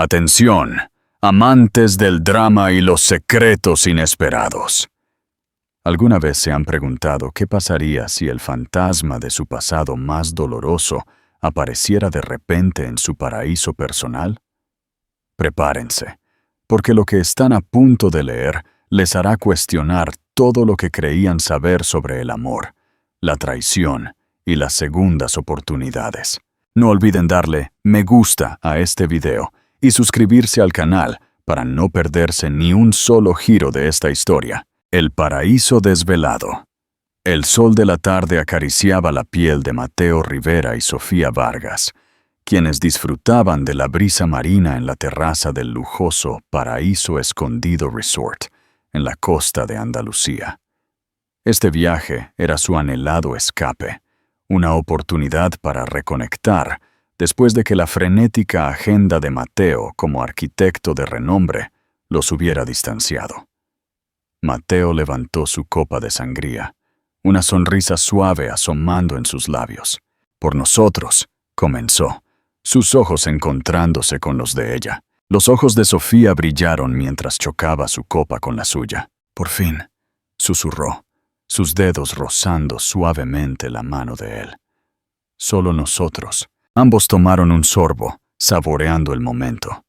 Atención, amantes del drama y los secretos inesperados. ¿Alguna vez se han preguntado qué pasaría si el fantasma de su pasado más doloroso apareciera de repente en su paraíso personal? Prepárense, porque lo que están a punto de leer les hará cuestionar todo lo que creían saber sobre el amor, la traición y las segundas oportunidades. No olviden darle me gusta a este video y suscribirse al canal para no perderse ni un solo giro de esta historia. El paraíso desvelado. El sol de la tarde acariciaba la piel de Mateo Rivera y Sofía Vargas, quienes disfrutaban de la brisa marina en la terraza del lujoso Paraíso Escondido Resort, en la costa de Andalucía. Este viaje era su anhelado escape, una oportunidad para reconectar después de que la frenética agenda de Mateo como arquitecto de renombre los hubiera distanciado. Mateo levantó su copa de sangría, una sonrisa suave asomando en sus labios. Por nosotros, comenzó, sus ojos encontrándose con los de ella. Los ojos de Sofía brillaron mientras chocaba su copa con la suya. Por fin, susurró, sus dedos rozando suavemente la mano de él. Solo nosotros. Ambos tomaron un sorbo, saboreando el momento.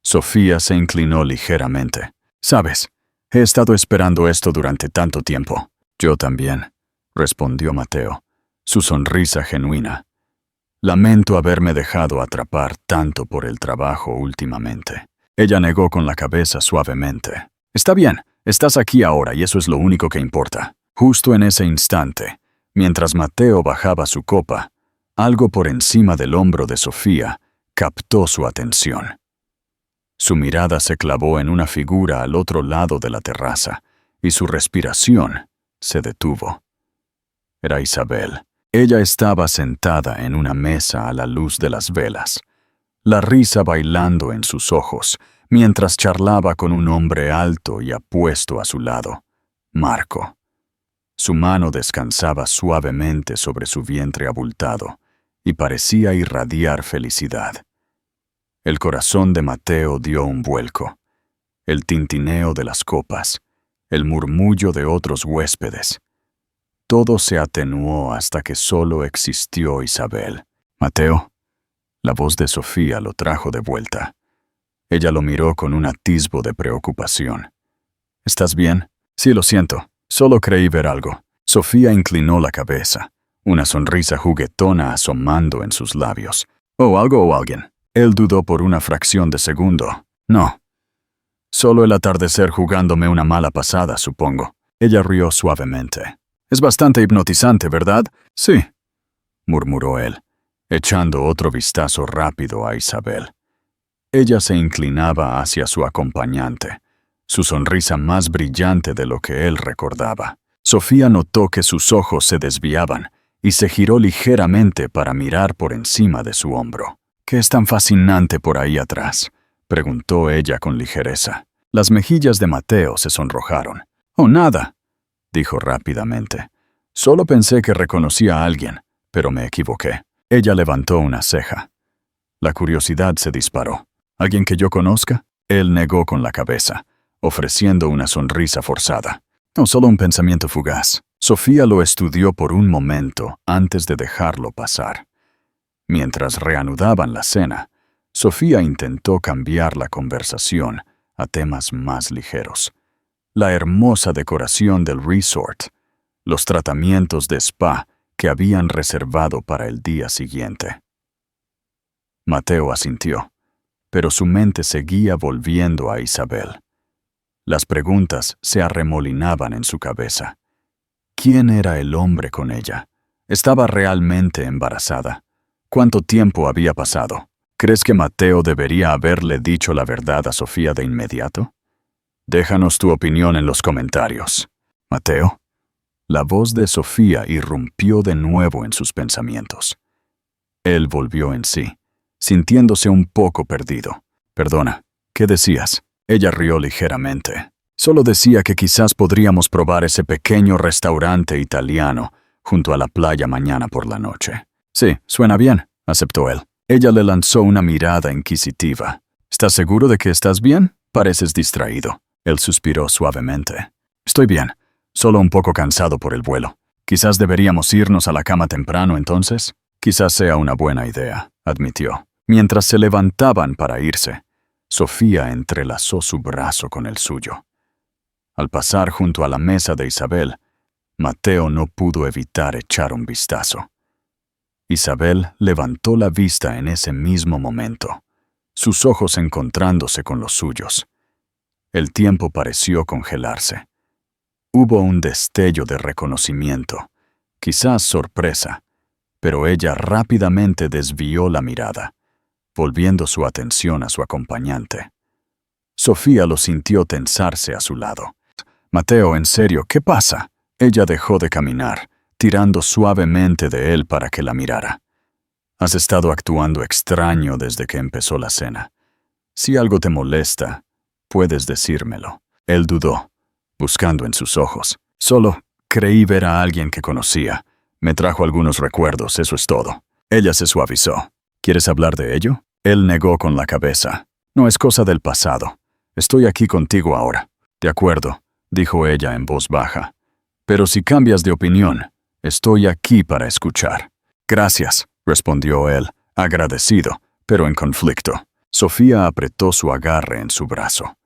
Sofía se inclinó ligeramente. «¿Sabes? He estado esperando esto durante tanto tiempo». «Yo también», respondió Mateo, su sonrisa genuina. «Lamento haberme dejado atrapar tanto por el trabajo últimamente». Ella negó con la cabeza suavemente. «Está bien, estás aquí ahora y eso es lo único que importa». Justo en ese instante, mientras Mateo bajaba su copa, algo por encima del hombro de Sofía captó su atención. Su mirada se clavó en una figura al otro lado de la terraza y su respiración se detuvo. Era Isabel. Ella estaba sentada en una mesa a la luz de las velas, la risa bailando en sus ojos, mientras charlaba con un hombre alto y apuesto a su lado, Marco. Su mano descansaba suavemente sobre su vientre abultado y parecía irradiar felicidad. El corazón de Mateo dio un vuelco. El tintineo de las copas, el murmullo de otros huéspedes. Todo se atenuó hasta que solo existió Isabel. «Mateo». La voz de Sofía lo trajo de vuelta. Ella lo miró con un atisbo de preocupación. «¿Estás bien?» «Sí, lo siento. Solo creí ver algo». Sofía inclinó la cabeza, una sonrisa juguetona asomando en sus labios. «¿Oh, algo o alguien?» Él dudó por una fracción de segundo. «No. Solo el atardecer jugándome una mala pasada, supongo». Ella rió suavemente. «Es bastante hipnotizante, ¿verdad?» «Sí», murmuró él, echando otro vistazo rápido a Isabel. Ella se inclinaba hacia su acompañante, su sonrisa más brillante de lo que él recordaba. Sofía notó que sus ojos se desviaban y se giró ligeramente para mirar por encima de su hombro. «¿Qué es tan fascinante por ahí atrás?», preguntó ella con ligereza. Las mejillas de Mateo se sonrojaron. «Oh, nada», dijo rápidamente. «Solo pensé que reconocía a alguien, pero me equivoqué». Ella levantó una ceja. La curiosidad se disparó. «¿Alguien que yo conozca?» Él negó con la cabeza, ofreciendo una sonrisa forzada. «No, solo un pensamiento fugaz». Sofía lo estudió por un momento antes de dejarlo pasar. Mientras reanudaban la cena, Sofía intentó cambiar la conversación a temas más ligeros. La hermosa decoración del resort, los tratamientos de spa que habían reservado para el día siguiente. Mateo asintió, pero su mente seguía volviendo a Isabel. Las preguntas se arremolinaban en su cabeza. ¿Quién era el hombre con ella? ¿Estaba realmente embarazada? ¿Cuánto tiempo había pasado? ¿Crees que Mateo debería haberle dicho la verdad a Sofía de inmediato? Déjanos tu opinión en los comentarios. ¿Mateo? La voz de Sofía irrumpió de nuevo en sus pensamientos. Él volvió en sí, sintiéndose un poco perdido. «Perdona, ¿qué decías?» Ella rió ligeramente. «Solo decía que quizás podríamos probar ese pequeño restaurante italiano junto a la playa mañana por la noche». «Sí, suena bien», aceptó él. Ella le lanzó una mirada inquisitiva. ¿Estás seguro de que estás bien? Pareces distraído. Él suspiró suavemente. Estoy bien, solo un poco cansado por el vuelo. Quizás deberíamos irnos a la cama temprano entonces. Quizás sea una buena idea, admitió. Mientras se levantaban para irse, Sofía entrelazó su brazo con el suyo. Al pasar junto a la mesa de Isabel, Mateo no pudo evitar echar un vistazo. Isabel levantó la vista en ese mismo momento, sus ojos encontrándose con los suyos. El tiempo pareció congelarse. Hubo un destello de reconocimiento, quizás sorpresa, pero ella rápidamente desvió la mirada, volviendo su atención a su acompañante. Sofía lo sintió tensarse a su lado. Mateo, en serio, ¿qué pasa? Ella dejó de caminar, tirando suavemente de él para que la mirara. Has estado actuando extraño desde que empezó la cena. Si algo te molesta, puedes decírmelo. Él dudó, buscando en sus ojos. Solo creí ver a alguien que conocía. Me trajo algunos recuerdos, eso es todo. Ella se suavizó. ¿Quieres hablar de ello? Él negó con la cabeza. No es cosa del pasado. Estoy aquí contigo ahora. De acuerdo, dijo ella en voz baja. Pero si cambias de opinión, estoy aquí para escuchar. Gracias, respondió él, agradecido, pero en conflicto. Sofía apretó su agarre en su brazo.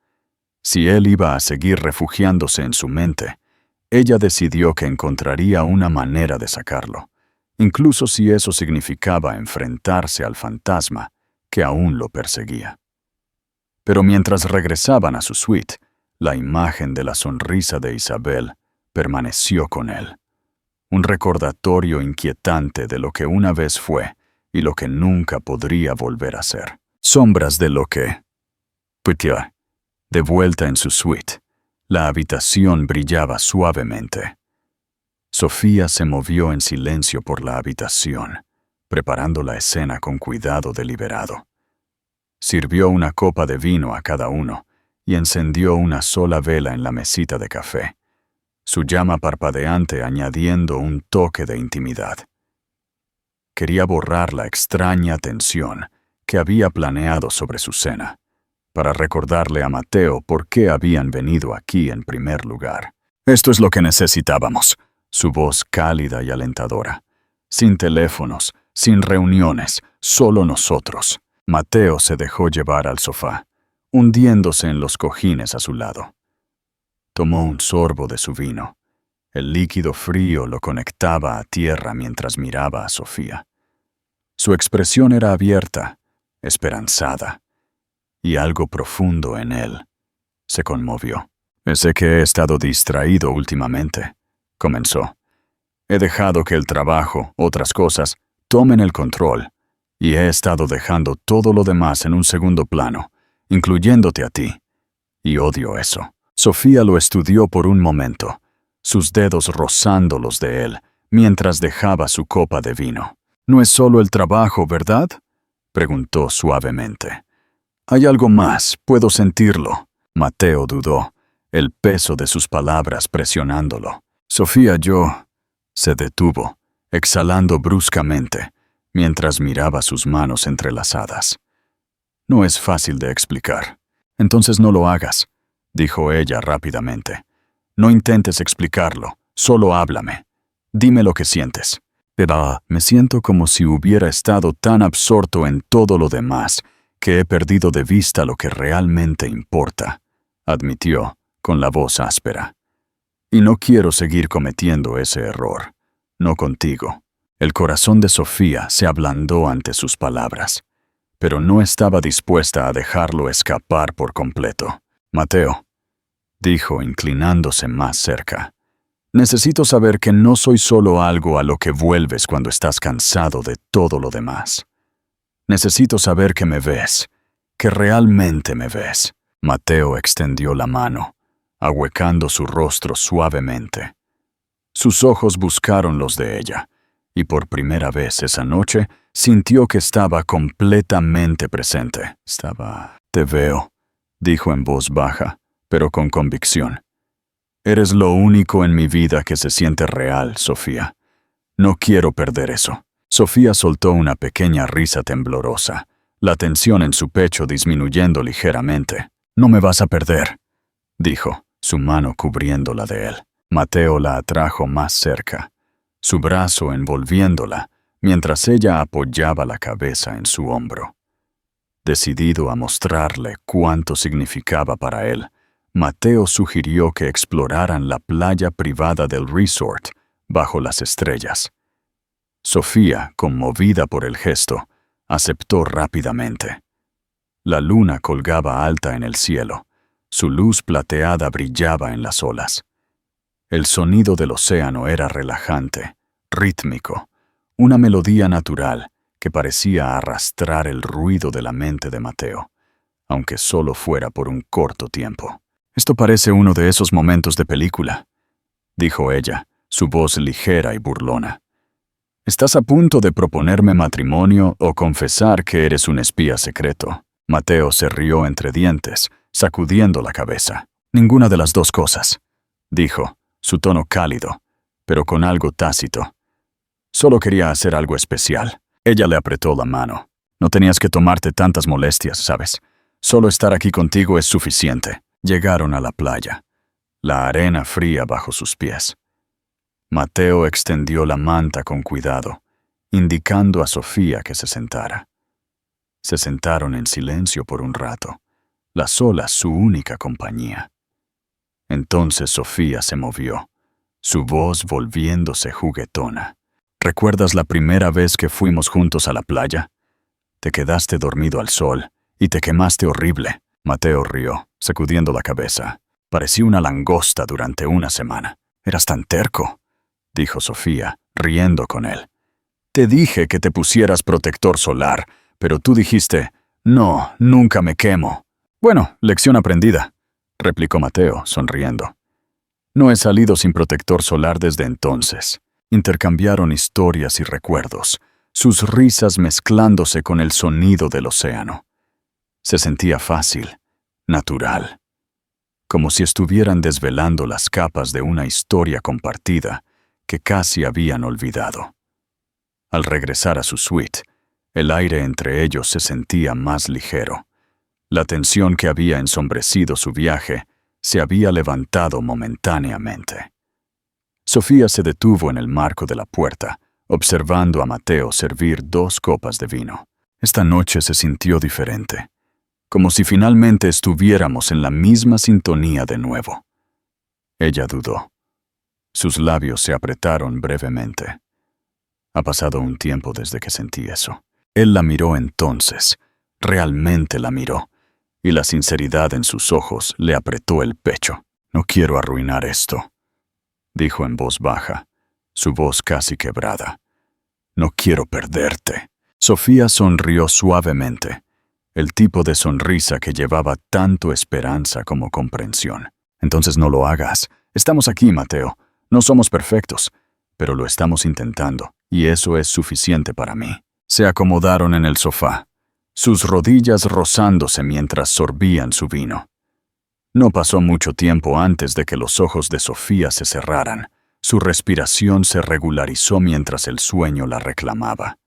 Si él iba a seguir refugiándose en su mente, ella decidió que encontraría una manera de sacarlo, incluso si eso significaba enfrentarse al fantasma que aún lo perseguía. Pero mientras regresaban a su suite, la imagen de la sonrisa de Isabel permaneció con él. Un recordatorio inquietante de lo que una vez fue y lo que nunca podría volver a ser. Sombras de lo que... Putia. De vuelta en su suite, la habitación brillaba suavemente. Sofía se movió en silencio por la habitación, preparando la escena con cuidado deliberado. Sirvió una copa de vino a cada uno y encendió una sola vela en la mesita de café, su llama parpadeante añadiendo un toque de intimidad. Quería borrar la extraña tensión que había planeado sobre su cena, para recordarle a Mateo por qué habían venido aquí en primer lugar. Esto es lo que necesitábamos, su voz cálida y alentadora. Sin teléfonos, sin reuniones, solo nosotros. Mateo se dejó llevar al sofá, hundiéndose en los cojines a su lado. Tomó un sorbo de su vino. El líquido frío lo conectaba a tierra mientras miraba a Sofía. Su expresión era abierta, esperanzada, y algo profundo en él se conmovió. Sé que he estado distraído últimamente, comenzó. He dejado que el trabajo, otras cosas, tomen el control, y he estado dejando todo lo demás en un segundo plano, incluyéndote a ti. Y odio eso. Sofía lo estudió por un momento, sus dedos rozando los de él, mientras dejaba su copa de vino. «No es solo el trabajo, ¿verdad?», preguntó suavemente. «Hay algo más, puedo sentirlo». Mateo dudó, el peso de sus palabras presionándolo. «Sofía, yo...» Se detuvo, exhalando bruscamente, mientras miraba sus manos entrelazadas. «No es fácil de explicar. Entonces no lo hagas», dijo ella rápidamente. «No intentes explicarlo, solo háblame. Dime lo que sientes». «Pero me siento como si hubiera estado tan absorto en todo lo demás que he perdido de vista lo que realmente importa», admitió, con la voz áspera. «Y no quiero seguir cometiendo ese error. No contigo». El corazón de Sofía se ablandó ante sus palabras, pero no estaba dispuesta a dejarlo escapar por completo. «Mateo», dijo inclinándose más cerca, «necesito saber que no soy solo algo a lo que vuelves cuando estás cansado de todo lo demás. Necesito saber que me ves, que realmente me ves». Mateo extendió la mano, ahuecando su rostro suavemente. Sus ojos buscaron los de ella, y por primera vez esa noche sintió que estaba completamente presente. «Te veo», dijo en voz baja, pero con convicción. «Eres lo único en mi vida que se siente real, Sofía. No quiero perder eso». Sofía soltó una pequeña risa temblorosa, la tensión en su pecho disminuyendo ligeramente. «No me vas a perder», dijo, su mano cubriendo la de él. Mateo la atrajo más cerca, su brazo envolviéndola, mientras ella apoyaba la cabeza en su hombro. Decidido a mostrarle cuánto significaba para él, Mateo sugirió que exploraran la playa privada del resort bajo las estrellas. Sofía, conmovida por el gesto, aceptó rápidamente. La luna colgaba alta en el cielo, su luz plateada brillaba en las olas. El sonido del océano era relajante, rítmico, una melodía natural que parecía arrastrar el ruido de la mente de Mateo, aunque solo fuera por un corto tiempo. «Esto parece uno de esos momentos de película», dijo ella, su voz ligera y burlona. «¿Estás a punto de proponerme matrimonio o confesar que eres un espía secreto?» Mateo se rió entre dientes, sacudiendo la cabeza. «Ninguna de las dos cosas», dijo, su tono cálido, pero con algo tácito. «Solo quería hacer algo especial». Ella le apretó la mano. «No tenías que tomarte tantas molestias, ¿sabes? Solo estar aquí contigo es suficiente». Llegaron a la playa, la arena fría bajo sus pies. Mateo extendió la manta con cuidado, indicando a Sofía que se sentara. Se sentaron en silencio por un rato, las olas su única compañía. Entonces Sofía se movió, su voz volviéndose juguetona. «¿Recuerdas la primera vez que fuimos juntos a la playa? Te quedaste dormido al sol y te quemaste horrible». Mateo rió, sacudiendo la cabeza. «Parecía una langosta durante una semana». «Eras tan terco», dijo Sofía, riendo con él. «Te dije que te pusieras protector solar, pero tú dijiste, no, nunca me quemo». «Bueno, lección aprendida», replicó Mateo, sonriendo. «No he salido sin protector solar desde entonces». Intercambiaron historias y recuerdos, sus risas mezclándose con el sonido del océano. Se sentía fácil, natural, como si estuvieran desvelando las capas de una historia compartida que casi habían olvidado. Al regresar a su suite, el aire entre ellos se sentía más ligero. La tensión que había ensombrecido su viaje se había levantado momentáneamente. Sofía se detuvo en el marco de la puerta, observando a Mateo servir 2 copas de vino. Esta noche se sintió diferente, como si finalmente estuviéramos en la misma sintonía de nuevo. Ella dudó. Sus labios se apretaron brevemente. Ha pasado un tiempo desde que sentí eso. Él la miró entonces, realmente la miró, y la sinceridad en sus ojos le apretó el pecho. «No quiero arruinar esto», dijo en voz baja, su voz casi quebrada. «No quiero perderte». Sofía sonrió suavemente, el tipo de sonrisa que llevaba tanto esperanza como comprensión. «Entonces no lo hagas. Estamos aquí, Mateo. No somos perfectos, pero lo estamos intentando, y eso es suficiente para mí». Se acomodaron en el sofá, sus rodillas rozándose mientras sorbían su vino. No pasó mucho tiempo antes de que los ojos de Sofía se cerraran. Su respiración se regularizó mientras el sueño la reclamaba.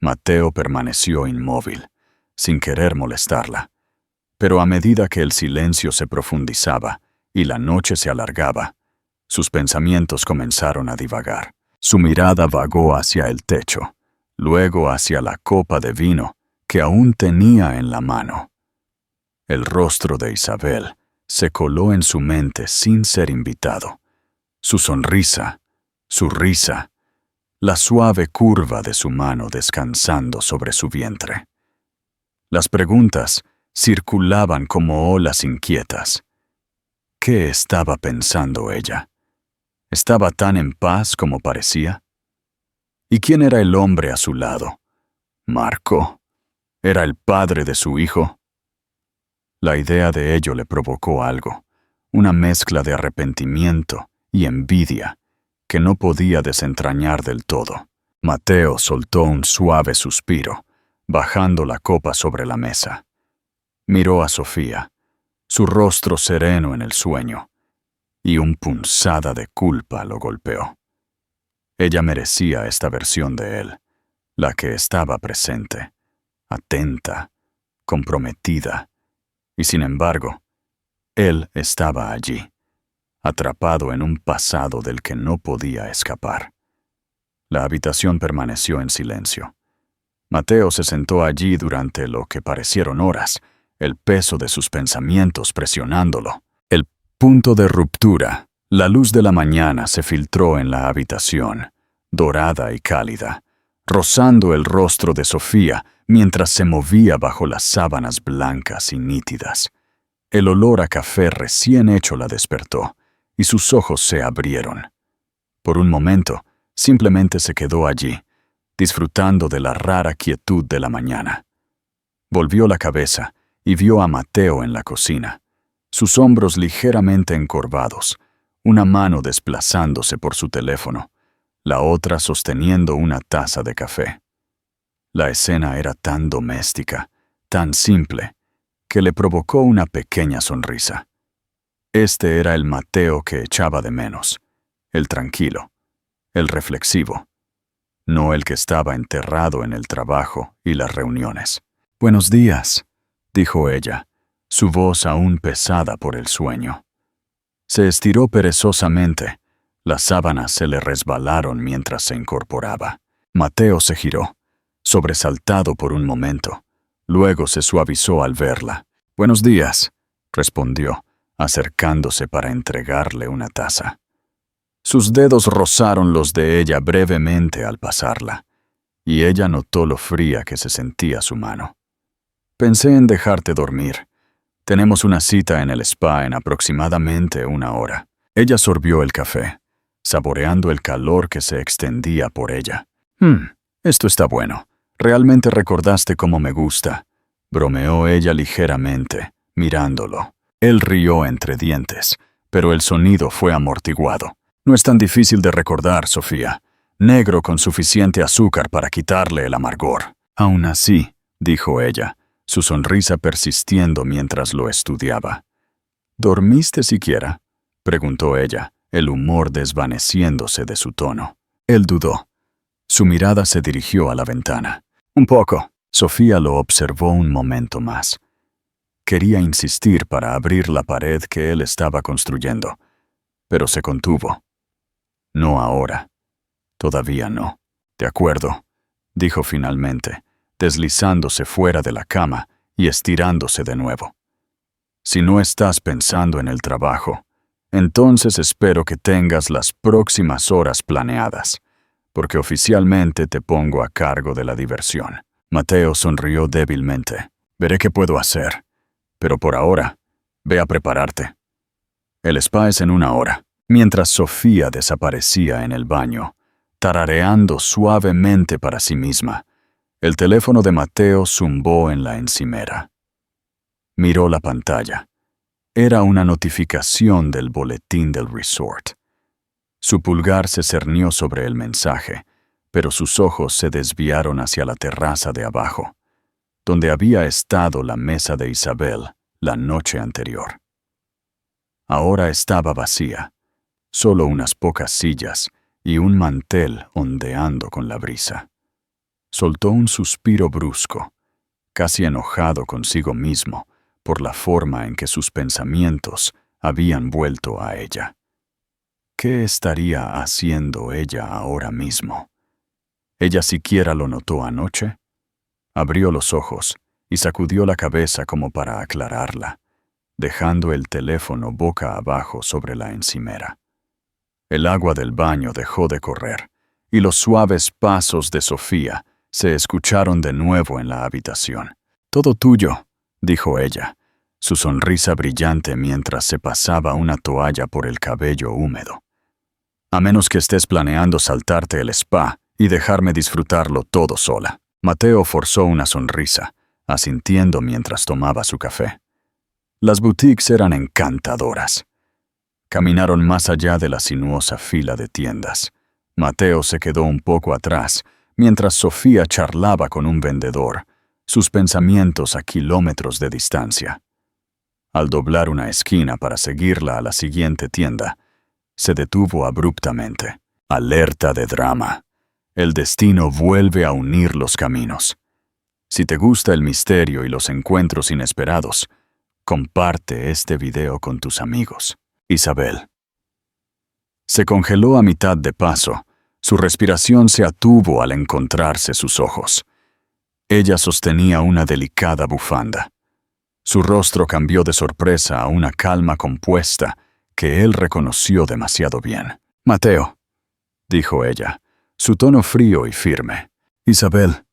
Mateo permaneció inmóvil, sin querer molestarla. Pero a medida que el silencio se profundizaba y la noche se alargaba, sus pensamientos comenzaron a divagar. Su mirada vagó hacia el techo, luego hacia la copa de vino que aún tenía en la mano. El rostro de Isabel se coló en su mente sin ser invitado. Su sonrisa, su risa, la suave curva de su mano descansando sobre su vientre. Las preguntas circulaban como olas inquietas. ¿Qué estaba pensando ella? ¿Estaba tan en paz como parecía? ¿Y quién era el hombre a su lado? ¿Marco? ¿Era el padre de su hijo? La idea de ello le provocó algo, una mezcla de arrepentimiento y envidia que no podía desentrañar del todo. Mateo soltó un suave suspiro, bajando la copa sobre la mesa. Miró a Sofía, su rostro sereno en el sueño, y una punzada de culpa lo golpeó. Ella merecía esta versión de él, la que estaba presente, atenta, comprometida, y sin embargo, él estaba allí, atrapado en un pasado del que no podía escapar. La habitación permaneció en silencio. Mateo se sentó allí durante lo que parecieron horas, el peso de sus pensamientos presionándolo. El punto de ruptura. La luz de la mañana se filtró en la habitación, dorada y cálida, rozando el rostro de Sofía mientras se movía bajo las sábanas blancas y nítidas. El olor a café recién hecho la despertó, y sus ojos se abrieron. Por un momento, simplemente se quedó allí, disfrutando de la rara quietud de la mañana. Volvió la cabeza y vio a Mateo en la cocina, sus hombros ligeramente encorvados, una mano desplazándose por su teléfono, la otra sosteniendo una taza de café. La escena era tan doméstica, tan simple, que le provocó una pequeña sonrisa. Este era el Mateo que echaba de menos, el tranquilo, el reflexivo, no el que estaba enterrado en el trabajo y las reuniones. «Buenos días», dijo ella, su voz aún pesada por el sueño. Se estiró perezosamente. Las sábanas se le resbalaron mientras se incorporaba. Mateo se giró, sobresaltado por un momento. Luego se suavizó al verla. «Buenos días», respondió, acercándose para entregarle una taza. Sus dedos rozaron los de ella brevemente al pasarla, y ella notó lo fría que se sentía su mano. «Pensé en dejarte dormir. Tenemos una cita en el spa en aproximadamente 1 hora». Ella sorbió el café, saboreando el calor que se extendía por ella. Esto está bueno. Realmente recordaste cómo me gusta», bromeó ella ligeramente, mirándolo. Él rió entre dientes, pero el sonido fue amortiguado. «No es tan difícil de recordar, Sofía. Negro con suficiente azúcar para quitarle el amargor». «Aún así», dijo ella, su sonrisa persistiendo mientras lo estudiaba. «¿Dormiste siquiera?», preguntó ella, el humor desvaneciéndose de su tono. Él dudó. Su mirada se dirigió a la ventana. «Un poco». Sofía lo observó un momento más. Quería insistir para abrir la pared que él estaba construyendo, pero se contuvo. «No ahora. Todavía no». «De acuerdo», dijo finalmente, deslizándose fuera de la cama y estirándose de nuevo. «Si no estás pensando en el trabajo, entonces espero que tengas las próximas horas planeadas, porque oficialmente te pongo a cargo de la diversión». Mateo sonrió débilmente. «Veré qué puedo hacer, pero por ahora, ve a prepararte. El spa es en 1 hora». Mientras Sofía desaparecía en el baño, tarareando suavemente para sí misma, el teléfono de Mateo zumbó en la encimera. Miró la pantalla. Era una notificación del boletín del resort. Su pulgar se cernió sobre el mensaje, pero sus ojos se desviaron hacia la terraza de abajo, donde había estado la mesa de Isabel la noche anterior. Ahora estaba vacía, solo unas pocas sillas y un mantel ondeando con la brisa. Soltó un suspiro brusco, casi enojado consigo mismo por la forma en que sus pensamientos habían vuelto a ella. ¿Qué estaría haciendo ella ahora mismo? ¿Ella siquiera lo notó anoche? Abrió los ojos y sacudió la cabeza como para aclararla, dejando el teléfono boca abajo sobre la encimera. El agua del baño dejó de correr, y los suaves pasos de Sofía se escucharon de nuevo en la habitación. «Todo tuyo», dijo ella, su sonrisa brillante mientras se pasaba una toalla por el cabello húmedo. «A menos que estés planeando saltarte el spa y dejarme disfrutarlo todo sola». Mateo forzó una sonrisa, asintiendo mientras tomaba su café. Las boutiques eran encantadoras. Caminaron más allá de la sinuosa fila de tiendas. Mateo se quedó un poco atrás, mientras Sofía charlaba con un vendedor, sus pensamientos a kilómetros de distancia. Al doblar una esquina para seguirla a la siguiente tienda, se detuvo abruptamente. Alerta de drama. El destino vuelve a unir los caminos. Si te gusta el misterio y los encuentros inesperados, comparte este video con tus amigos. Isabel. Se congeló a mitad de paso. Su respiración se atuvo al encontrarse sus ojos. Ella sostenía una delicada bufanda. Su rostro cambió de sorpresa a una calma compuesta que él reconoció demasiado bien. «Mateo», dijo ella, su tono frío y firme. «Isabel»,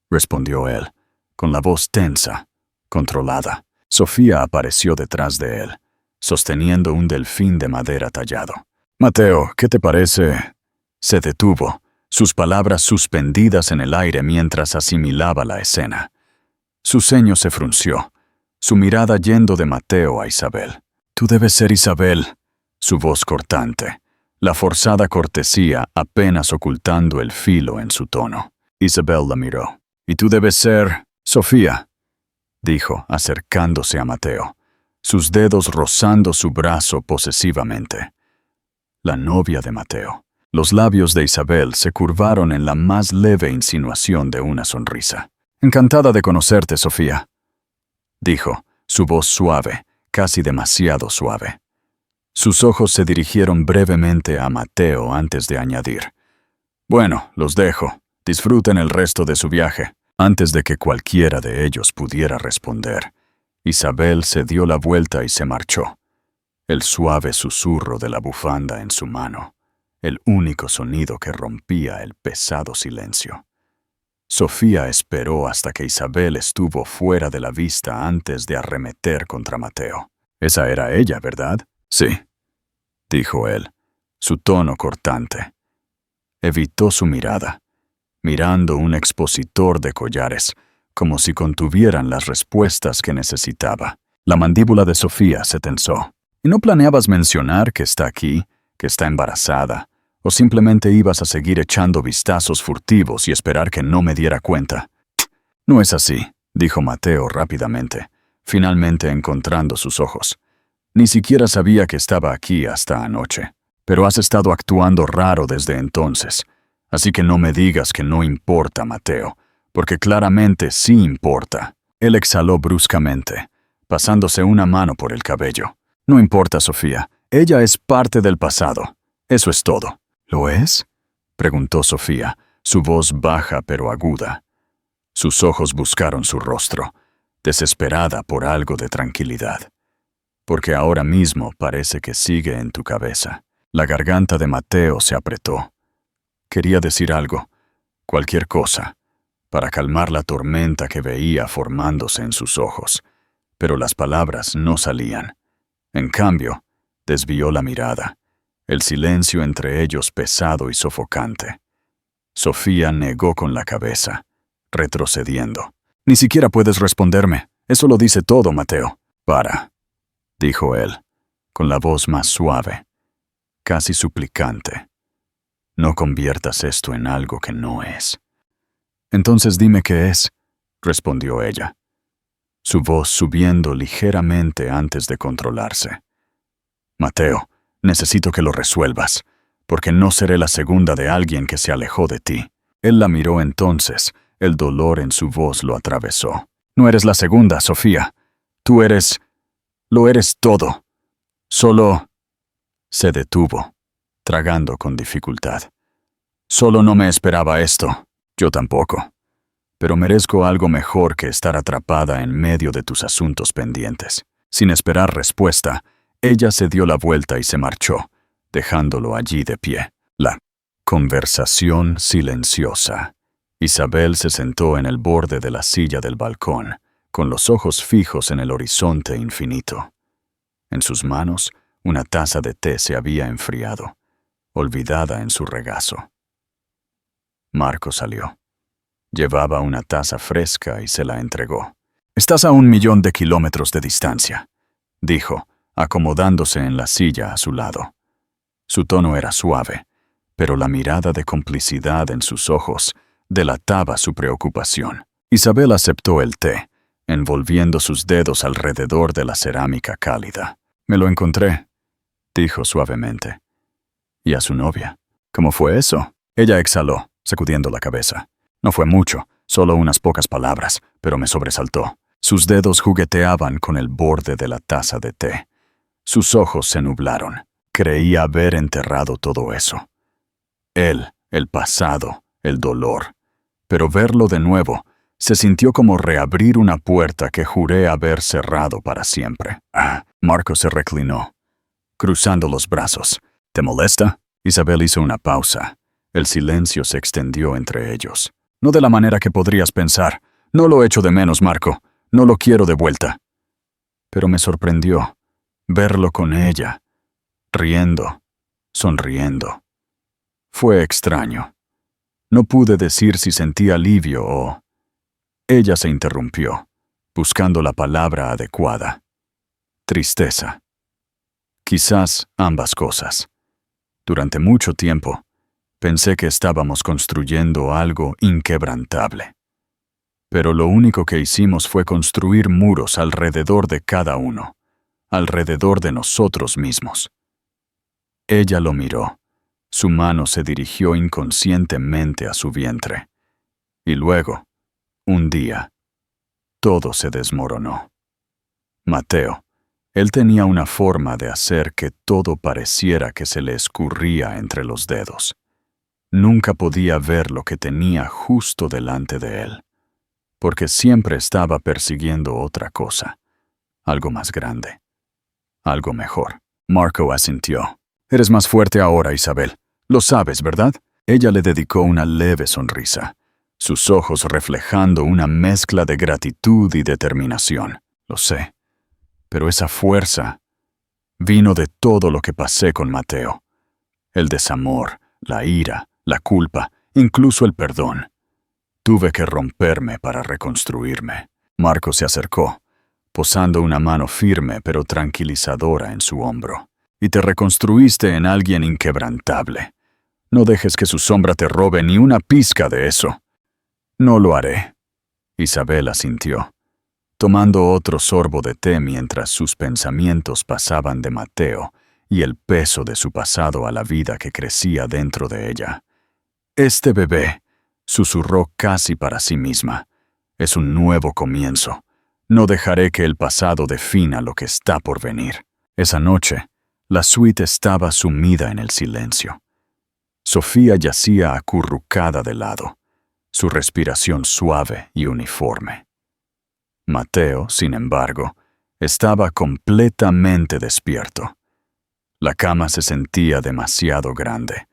respondió él, con la voz tensa, controlada. Sofía apareció detrás de él, sosteniendo un delfín de madera tallado. «Mateo, ¿qué te parece?» Se detuvo, sus palabras suspendidas en el aire mientras asimilaba la escena. Su ceño se frunció, su mirada yendo de Mateo a Isabel. «Tú debes ser Isabel», su voz cortante, la forzada cortesía apenas ocultando el filo en su tono. Isabel la miró. «Y tú debes ser Sofía», dijo, acercándose a Mateo, sus dedos rozando su brazo posesivamente. La novia de Mateo. Los labios de Isabel se curvaron en la más leve insinuación de una sonrisa. «Encantada de conocerte, Sofía», dijo, su voz suave, casi demasiado suave. Sus ojos se dirigieron brevemente a Mateo antes de añadir: «Bueno, los dejo. Disfruten el resto de su viaje». Antes de que cualquiera de ellos pudiera responder, Isabel se dio la vuelta y se marchó. El suave susurro de la bufanda en su mano, el único sonido que rompía el pesado silencio. Sofía esperó hasta que Isabel estuvo fuera de la vista antes de arremeter contra Mateo. «Esa era ella, ¿verdad?» «Sí», dijo él, su tono cortante. Evitó su mirada, mirando un expositor de collares, como si contuvieran las respuestas que necesitaba. La mandíbula de Sofía se tensó. «¿Y no planeabas mencionar que está aquí, que está embarazada, o simplemente ibas a seguir echando vistazos furtivos y esperar que no me diera cuenta?» «No es así», dijo Mateo rápidamente, finalmente encontrando sus ojos. «Ni siquiera sabía que estaba aquí hasta anoche. Pero has estado actuando raro desde entonces. Así que no me digas que no importa, Mateo, porque claramente sí importa». Él exhaló bruscamente, pasándose una mano por el cabello. «No importa, Sofía. Ella es parte del pasado. Eso es todo». «¿Lo es?», preguntó Sofía, su voz baja pero aguda. Sus ojos buscaron su rostro, desesperada por algo de tranquilidad. «Porque ahora mismo parece que sigue en tu cabeza». La garganta de Mateo se apretó. Quería decir algo, cualquier cosa, para calmar la tormenta que veía formándose en sus ojos, pero las palabras no salían. En cambio, desvió la mirada, el silencio entre ellos pesado y sofocante. Sofía negó con la cabeza, retrocediendo. «Ni siquiera puedes responderme. Eso lo dice todo, Mateo». «Para», dijo él, con la voz más suave, casi suplicante. «No conviertas esto en algo que no es». «Entonces dime qué es», respondió ella, su voz subiendo ligeramente antes de controlarse. «Mateo, necesito que lo resuelvas, porque no seré la segunda de alguien que se alejó de ti». Él la miró entonces, el dolor en su voz lo atravesó. «No eres la segunda, Sofía. Tú lo eres todo. Solo…» Se detuvo, tragando con dificultad. «Solo no me esperaba esto. Yo tampoco. Pero merezco algo mejor que estar atrapada en medio de tus asuntos pendientes». Sin esperar respuesta, ella se dio la vuelta y se marchó, dejándolo allí de pie. La conversación silenciosa. Isabel se sentó en el borde de la silla del balcón, con los ojos fijos en el horizonte infinito. En sus manos, una taza de té se había enfriado, olvidada en su regazo. Marco salió. Llevaba una taza fresca y se la entregó. «Estás a 1.000.000 de kilómetros de distancia», dijo, acomodándose en la silla a su lado. Su tono era suave, pero la mirada de complicidad en sus ojos delataba su preocupación. Isabel aceptó el té, envolviendo sus dedos alrededor de la cerámica cálida. «Me lo encontré», dijo suavemente. «¿Y a su novia? ¿Cómo fue eso?». Ella exhaló, sacudiendo la cabeza. «No fue mucho, Solo unas pocas palabras, pero me sobresaltó. Sus dedos jugueteaban con el borde de la taza de té. Sus ojos se nublaron. Creía haber enterrado todo eso. Él, el pasado, el dolor. Pero verlo de nuevo se sintió como reabrir una puerta que juré haber cerrado para siempre. Marco se reclinó, cruzando los brazos. ¿Te molesta? Isabel hizo una pausa. El silencio se extendió entre ellos. No de la manera que podrías pensar. No lo echo de menos, Marco. No lo quiero de vuelta. Pero me sorprendió verlo con ella, riendo, sonriendo. Fue extraño. No pude decir si sentía alivio o... Ella se interrumpió, buscando la palabra adecuada. Tristeza. Quizás ambas cosas. Durante mucho tiempo, pensé que estábamos construyendo algo inquebrantable. Pero lo único que hicimos fue construir muros alrededor de cada uno, alrededor de nosotros mismos. Ella lo miró. Su mano se dirigió inconscientemente a su vientre. Y luego, un día, todo se desmoronó. Mateo, él tenía una forma de hacer que todo pareciera que se le escurría entre los dedos. Nunca podía ver lo que tenía justo delante de él, porque siempre estaba persiguiendo otra cosa, algo más grande, algo mejor. Marco asintió. Eres más fuerte ahora, Isabel. Lo sabes, ¿verdad? Ella le dedicó una leve sonrisa, sus ojos reflejando una mezcla de gratitud y determinación. Lo sé, pero esa fuerza vino de todo lo que pasé con Mateo. El desamor, la ira, la culpa, incluso el perdón. Tuve que romperme para reconstruirme. Marco se acercó, posando una mano firme pero tranquilizadora en su hombro. Y te reconstruiste en alguien inquebrantable. No dejes que su sombra te robe ni una pizca de eso. No lo haré. Isabel asintió, tomando otro sorbo de té mientras sus pensamientos pasaban de Mateo y el peso de su pasado a la vida que crecía dentro de ella. Este bebé, susurró casi para sí misma, es un nuevo comienzo. No dejaré que el pasado defina lo que está por venir. Esa noche, la suite estaba sumida en el silencio. Sofía yacía acurrucada de lado, su respiración suave y uniforme. Mateo, sin embargo, estaba completamente despierto. La cama se sentía demasiado grande,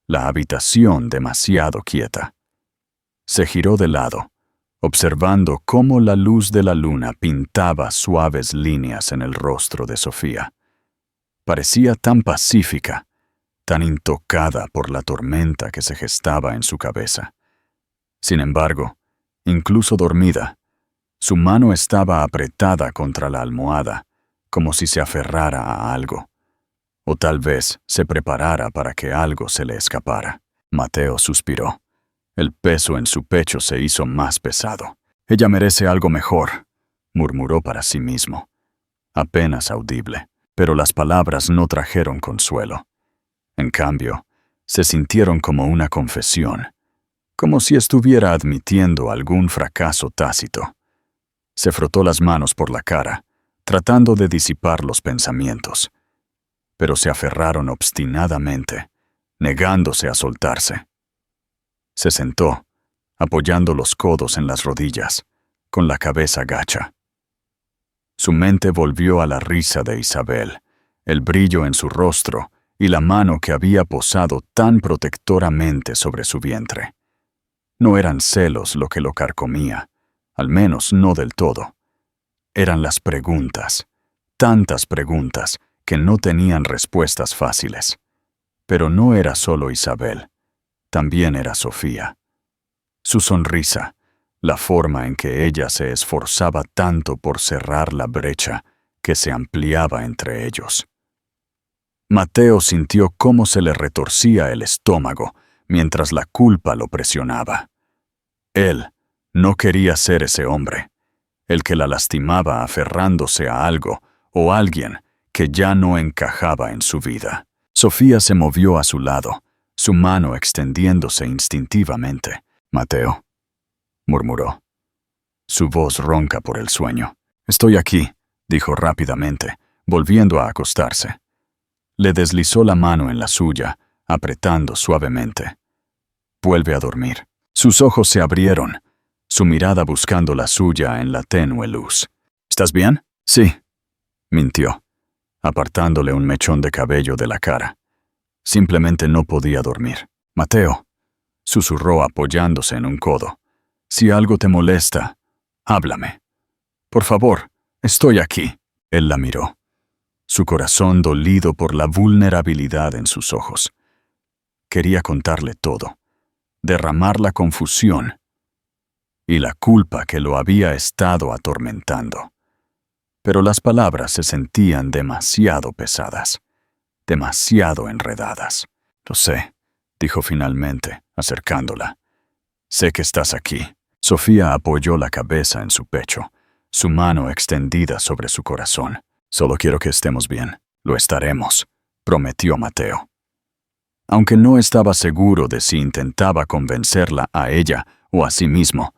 la habitación demasiado quieta. Se giró de lado, observando cómo la luz de la luna pintaba suaves líneas en el rostro de Sofía. Parecía tan pacífica, tan intocada por la tormenta que se gestaba en su cabeza. Sin embargo, incluso dormida, su mano estaba apretada contra la almohada, como si se aferrara a algo, o tal vez se preparara para que algo se le escapara. Mateo suspiró. El peso en su pecho se hizo más pesado. Ella merece algo mejor, murmuró para sí mismo, apenas audible, pero las palabras no trajeron consuelo. En cambio, se sintieron como una confesión, como si estuviera admitiendo algún fracaso tácito. Se frotó las manos por la cara, tratando de disipar los pensamientos, pero se aferraron obstinadamente, negándose a soltarse. Se sentó, apoyando los codos en las rodillas, con la cabeza gacha. Su mente volvió a la risa de Isabel, el brillo en su rostro y la mano que había posado tan protectoramente sobre su vientre. No eran celos lo que lo carcomía, al menos no del todo. Eran las preguntas, tantas preguntas que no tenían respuestas fáciles. Pero no era solo Isabel, también era Sofía. Su sonrisa, la forma en que ella se esforzaba tanto por cerrar la brecha que se ampliaba entre ellos. Mateo sintió cómo se le retorcía el estómago mientras la culpa lo presionaba. Él no quería ser ese hombre, el que la lastimaba aferrándose a algo o alguien que ya no encajaba en su vida. Sofía se movió a su lado, su mano extendiéndose instintivamente. Mateo, murmuró. Su voz ronca por el sueño. Estoy aquí, dijo rápidamente, volviendo a acostarse. Le deslizó la mano en la suya, apretando suavemente. Vuelve a dormir. Sus ojos se abrieron, su mirada buscando la suya en la tenue luz. ¿Estás bien? Sí, mintió, apartándole un mechón de cabello de la cara. Simplemente no podía dormir. Mateo, susurró apoyándose en un codo. Si algo te molesta, háblame. Por favor, estoy aquí. Él la miró, su corazón dolido por la vulnerabilidad en sus ojos. Quería contarle todo, derramar la confusión y la culpa que lo había estado atormentando. Pero las palabras se sentían demasiado pesadas, demasiado enredadas. Lo sé, dijo finalmente, acercándola. Sé que estás aquí. Sofía apoyó la cabeza en su pecho, su mano extendida sobre su corazón. Solo quiero que estemos bien. Lo estaremos, prometió Mateo. Aunque no estaba seguro de si intentaba convencerla a ella o a sí mismo,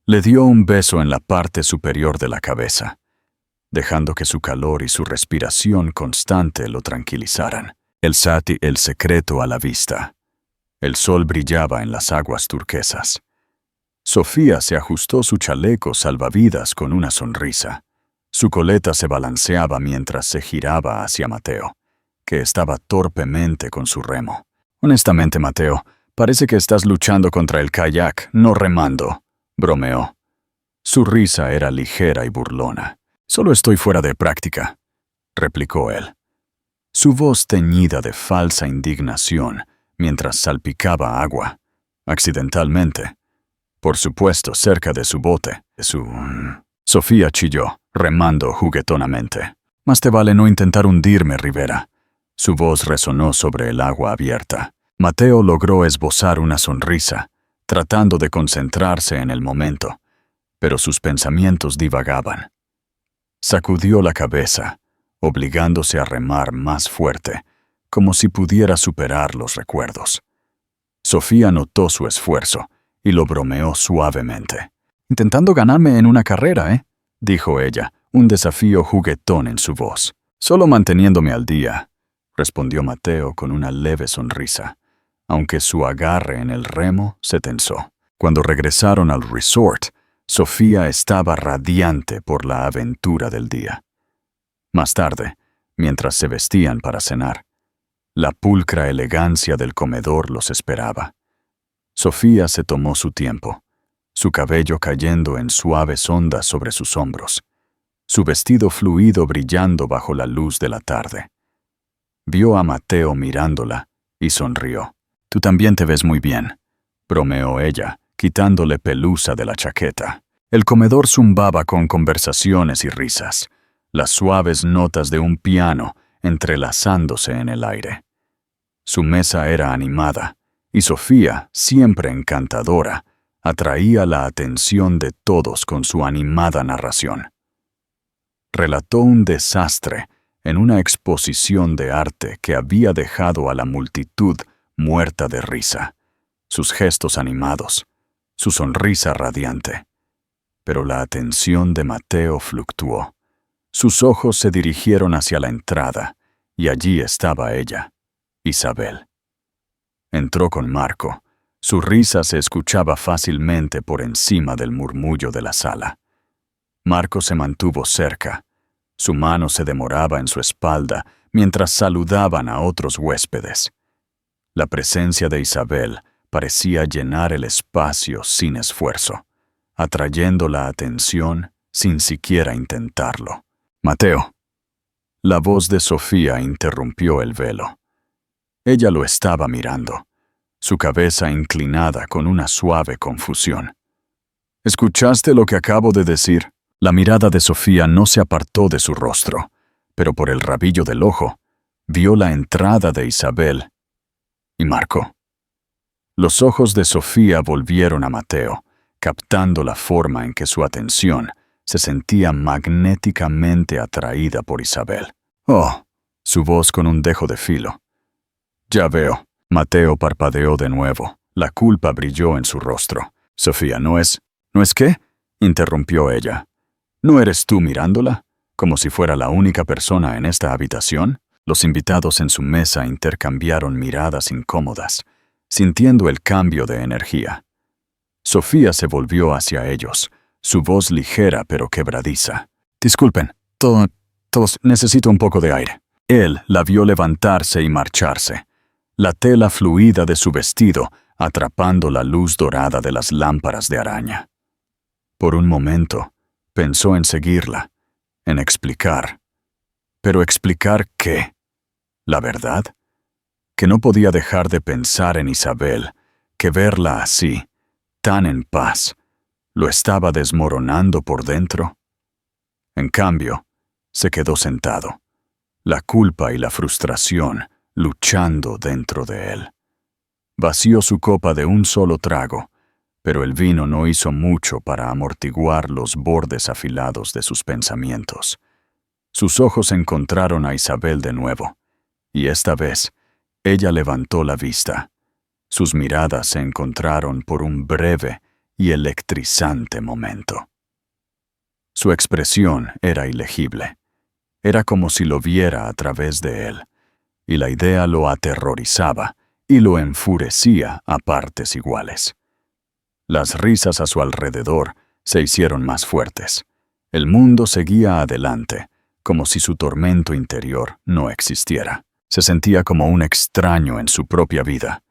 le dio un beso en la parte superior de la cabeza, dejando que su calor y su respiración constante lo tranquilizaran. El secreto a la vista. El sol brillaba en las aguas turquesas. Sofía se ajustó su chaleco salvavidas con una sonrisa. Su coleta se balanceaba mientras se giraba hacia Mateo, que estaba torpemente con su remo. Honestamente, Mateo, parece que estás luchando contra el kayak, no remando, bromeó. Su risa era ligera y burlona. Solo estoy fuera de práctica, replicó él. Su voz teñida de falsa indignación mientras salpicaba agua, accidentalmente. Por supuesto, cerca de su bote, Sofía chilló, remando juguetonamente. Más te vale no intentar hundirme, Rivera. Su voz resonó sobre el agua abierta. Mateo logró esbozar una sonrisa, tratando de concentrarse en el momento, pero sus pensamientos divagaban. Sacudió la cabeza, obligándose a remar más fuerte, como si pudiera superar los recuerdos. Sofía notó su esfuerzo y lo bromeó suavemente. «Intentando ganarme en una carrera, ¿eh?», dijo ella, un desafío juguetón en su voz. «Solo manteniéndome al día», respondió Mateo con una leve sonrisa, aunque su agarre en el remo se tensó. Cuando regresaron al resort, Sofía estaba radiante por la aventura del día. Más tarde, mientras se vestían para cenar, la pulcra elegancia del comedor los esperaba. Sofía se tomó su tiempo, su cabello cayendo en suaves ondas sobre sus hombros, su vestido fluido brillando bajo la luz de la tarde. Vio a Mateo mirándola y sonrió. «Tú también te ves muy bien», bromeó ella, quitándole pelusa de la chaqueta. El comedor zumbaba con conversaciones y risas, las suaves notas de un piano entrelazándose en el aire. Su mesa era animada, y Sofía, siempre encantadora, atraía la atención de todos con su animada narración. Relató un desastre en una exposición de arte que había dejado a la multitud muerta de risa, sus gestos animados, su sonrisa radiante. Pero la atención de Mateo fluctuó. Sus ojos se dirigieron hacia la entrada, y allí estaba ella, Isabel. Entró con Marco. Su risa se escuchaba fácilmente por encima del murmullo de la sala. Marco se mantuvo cerca. Su mano se demoraba en su espalda mientras saludaban a otros huéspedes. La presencia de Isabel parecía llenar el espacio sin esfuerzo, atrayendo la atención sin siquiera intentarlo. «Mateo». La voz de Sofía interrumpió el velo. Ella lo estaba mirando, su cabeza inclinada con una suave confusión. «¿Escuchaste lo que acabo de decir?» La mirada de Sofía no se apartó de su rostro, pero por el rabillo del ojo vio la entrada de Isabel y Marco. Los ojos de Sofía volvieron a Mateo, captando la forma en que su atención se sentía magnéticamente atraída por Isabel. «Oh», su voz con un dejo de filo. «Ya veo». Mateo parpadeó de nuevo. La culpa brilló en su rostro. «Sofía, no es ¿No es qué? Interrumpió ella. ¿No eres tú mirándola? Como si fuera la única persona en esta habitación. Los invitados en su mesa intercambiaron miradas incómodas, sintiendo el cambio de energía. Sofía se volvió hacia ellos, su voz ligera pero quebradiza. Disculpen, todos necesito un poco de aire. Él la vio levantarse y marcharse, la tela fluida de su vestido atrapando la luz dorada de las lámparas de araña. Por un momento, pensó en seguirla, en explicar. ¿Pero explicar qué? ¿La verdad? Que no podía dejar de pensar en Isabel, que verla así, tan en paz, lo estaba desmoronando por dentro. En cambio, se quedó sentado, la culpa y la frustración luchando dentro de él. Vació su copa de un solo trago, pero el vino no hizo mucho para amortiguar los bordes afilados de sus pensamientos. Sus ojos encontraron a Isabel de nuevo, y esta vez, ella levantó la vista. Sus miradas se encontraron por un breve y electrizante momento. Su expresión era ilegible. Era como si lo viera a través de él, y la idea lo aterrorizaba y lo enfurecía a partes iguales. Las risas a su alrededor se hicieron más fuertes. El mundo seguía adelante, como si su tormento interior no existiera. Se sentía como un extraño en su propia vida.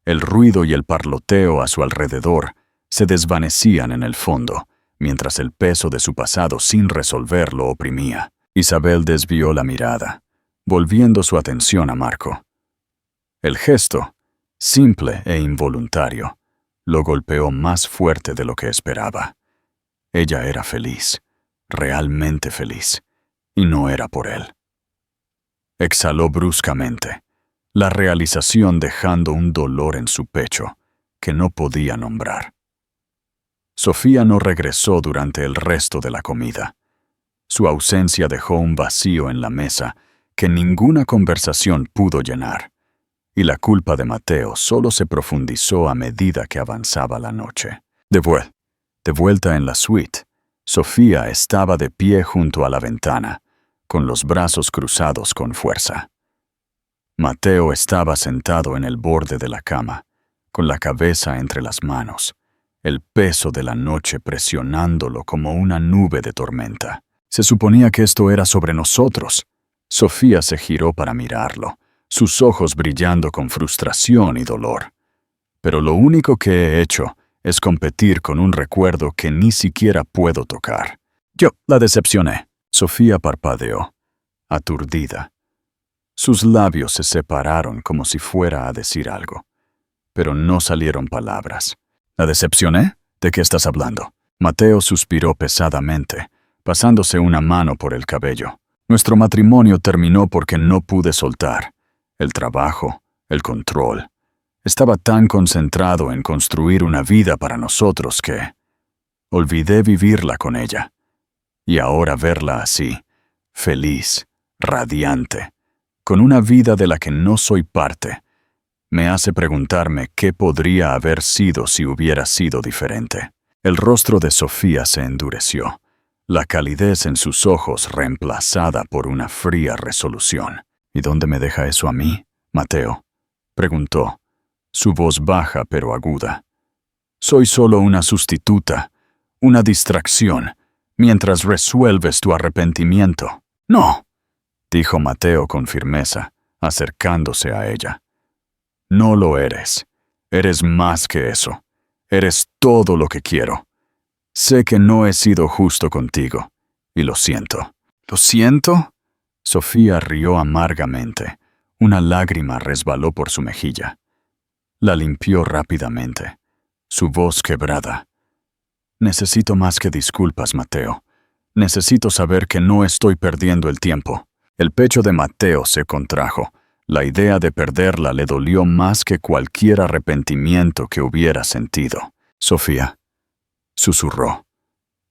El ruido y el parloteo a su alrededor se desvanecían en el fondo, mientras el peso de su pasado sin resolver lo oprimía. Isabel desvió la mirada, volviendo su atención a Marco. El gesto, simple e involuntario, lo golpeó más fuerte de lo que esperaba. Ella era feliz, realmente feliz, y no era por él. Exhaló bruscamente, la realización dejando un dolor en su pecho que no podía nombrar. Sofía no regresó durante el resto de la comida. Su ausencia dejó un vacío en la mesa que ninguna conversación pudo llenar, y la culpa de Mateo solo se profundizó a medida que avanzaba la noche. De vuelta en la suite, Sofía estaba de pie junto a la ventana, con los brazos cruzados con fuerza. Mateo estaba sentado en el borde de la cama, con la cabeza entre las manos, el peso de la noche presionándolo como una nube de tormenta. Se suponía que esto era sobre nosotros. Sofía se giró para mirarlo, sus ojos brillando con frustración y dolor. Pero lo único que he hecho es competir con un recuerdo que ni siquiera puedo tocar. Yo la decepcioné. Sofía parpadeó, aturdida. Sus labios se separaron como si fuera a decir algo, pero no salieron palabras. ¿La decepcioné? ¿De qué estás hablando? Mateo suspiró pesadamente, pasándose una mano por el cabello. Nuestro matrimonio terminó porque no pude soltar. El trabajo, el control. Estaba tan concentrado en construir una vida para nosotros que olvidé vivirla con ella. Y ahora verla así, feliz, radiante, con una vida de la que no soy parte, me hace preguntarme qué podría haber sido si hubiera sido diferente. El rostro de Sofía se endureció, la calidez en sus ojos reemplazada por una fría resolución. ¿Y dónde me deja eso a mí, Mateo?, preguntó, su voz baja pero aguda. Soy solo una sustituta, una distracción, mientras resuelves tu arrepentimiento. No, dijo Mateo con firmeza, acercándose a ella. No lo eres. Eres más que eso. Eres todo lo que quiero. Sé que no he sido justo contigo, y lo siento. ¿Lo siento? Sofía rió amargamente. Una lágrima resbaló por su mejilla. La limpió rápidamente, su voz quebrada. Necesito más que disculpas, Mateo. Necesito saber que no estoy perdiendo el tiempo. El pecho de Mateo se contrajo. La idea de perderla le dolió más que cualquier arrepentimiento que hubiera sentido. Sofía, susurró,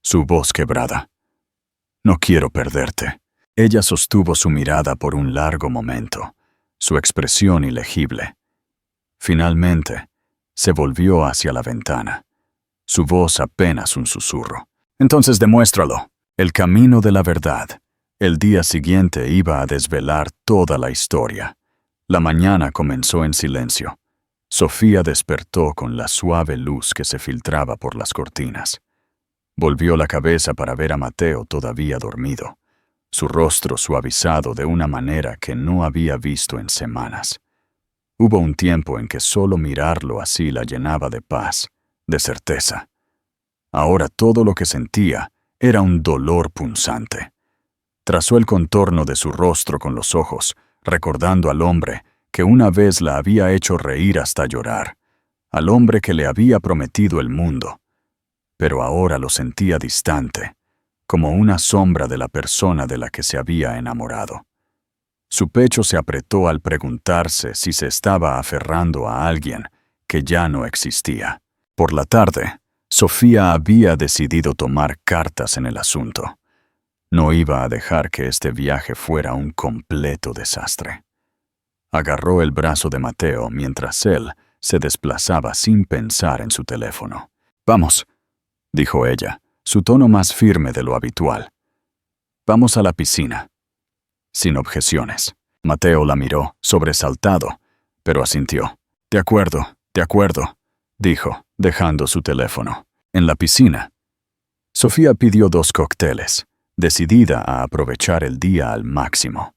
su voz quebrada. No quiero perderte. Ella sostuvo su mirada por un largo momento, su expresión ilegible. Finalmente, se volvió hacia la ventana. su voz apenas un susurro. Entonces demuéstralo. El camino de la verdad. El día siguiente iba a desvelar toda la historia. La mañana comenzó en silencio. Sofía despertó con la suave luz que se filtraba por las cortinas. Volvió la cabeza para ver a Mateo todavía dormido, su rostro suavizado de una manera que no había visto en semanas. Hubo un tiempo en que solo mirarlo así la llenaba de paz, de certeza. Ahora todo lo que sentía era un dolor punzante. Trazó el contorno de su rostro con los ojos, recordando al hombre que una vez la había hecho reír hasta llorar, al hombre que le había prometido el mundo. Pero ahora lo sentía distante, como una sombra de la persona de la que se había enamorado. Su pecho se apretó al preguntarse si se estaba aferrando a alguien que ya no existía. Por la tarde, Sofía había decidido tomar cartas en el asunto. No iba a dejar que este viaje fuera un completo desastre. Agarró el brazo de Mateo mientras él se desplazaba sin pensar en su teléfono. «Vamos», dijo ella, su tono más firme de lo habitual. «Vamos a la piscina». Sin objeciones. Mateo la miró, sobresaltado, pero asintió. «De acuerdo», dijo, dejando su teléfono. «En la piscina». Sofía pidió 2 cócteles, decidida a aprovechar el día al máximo.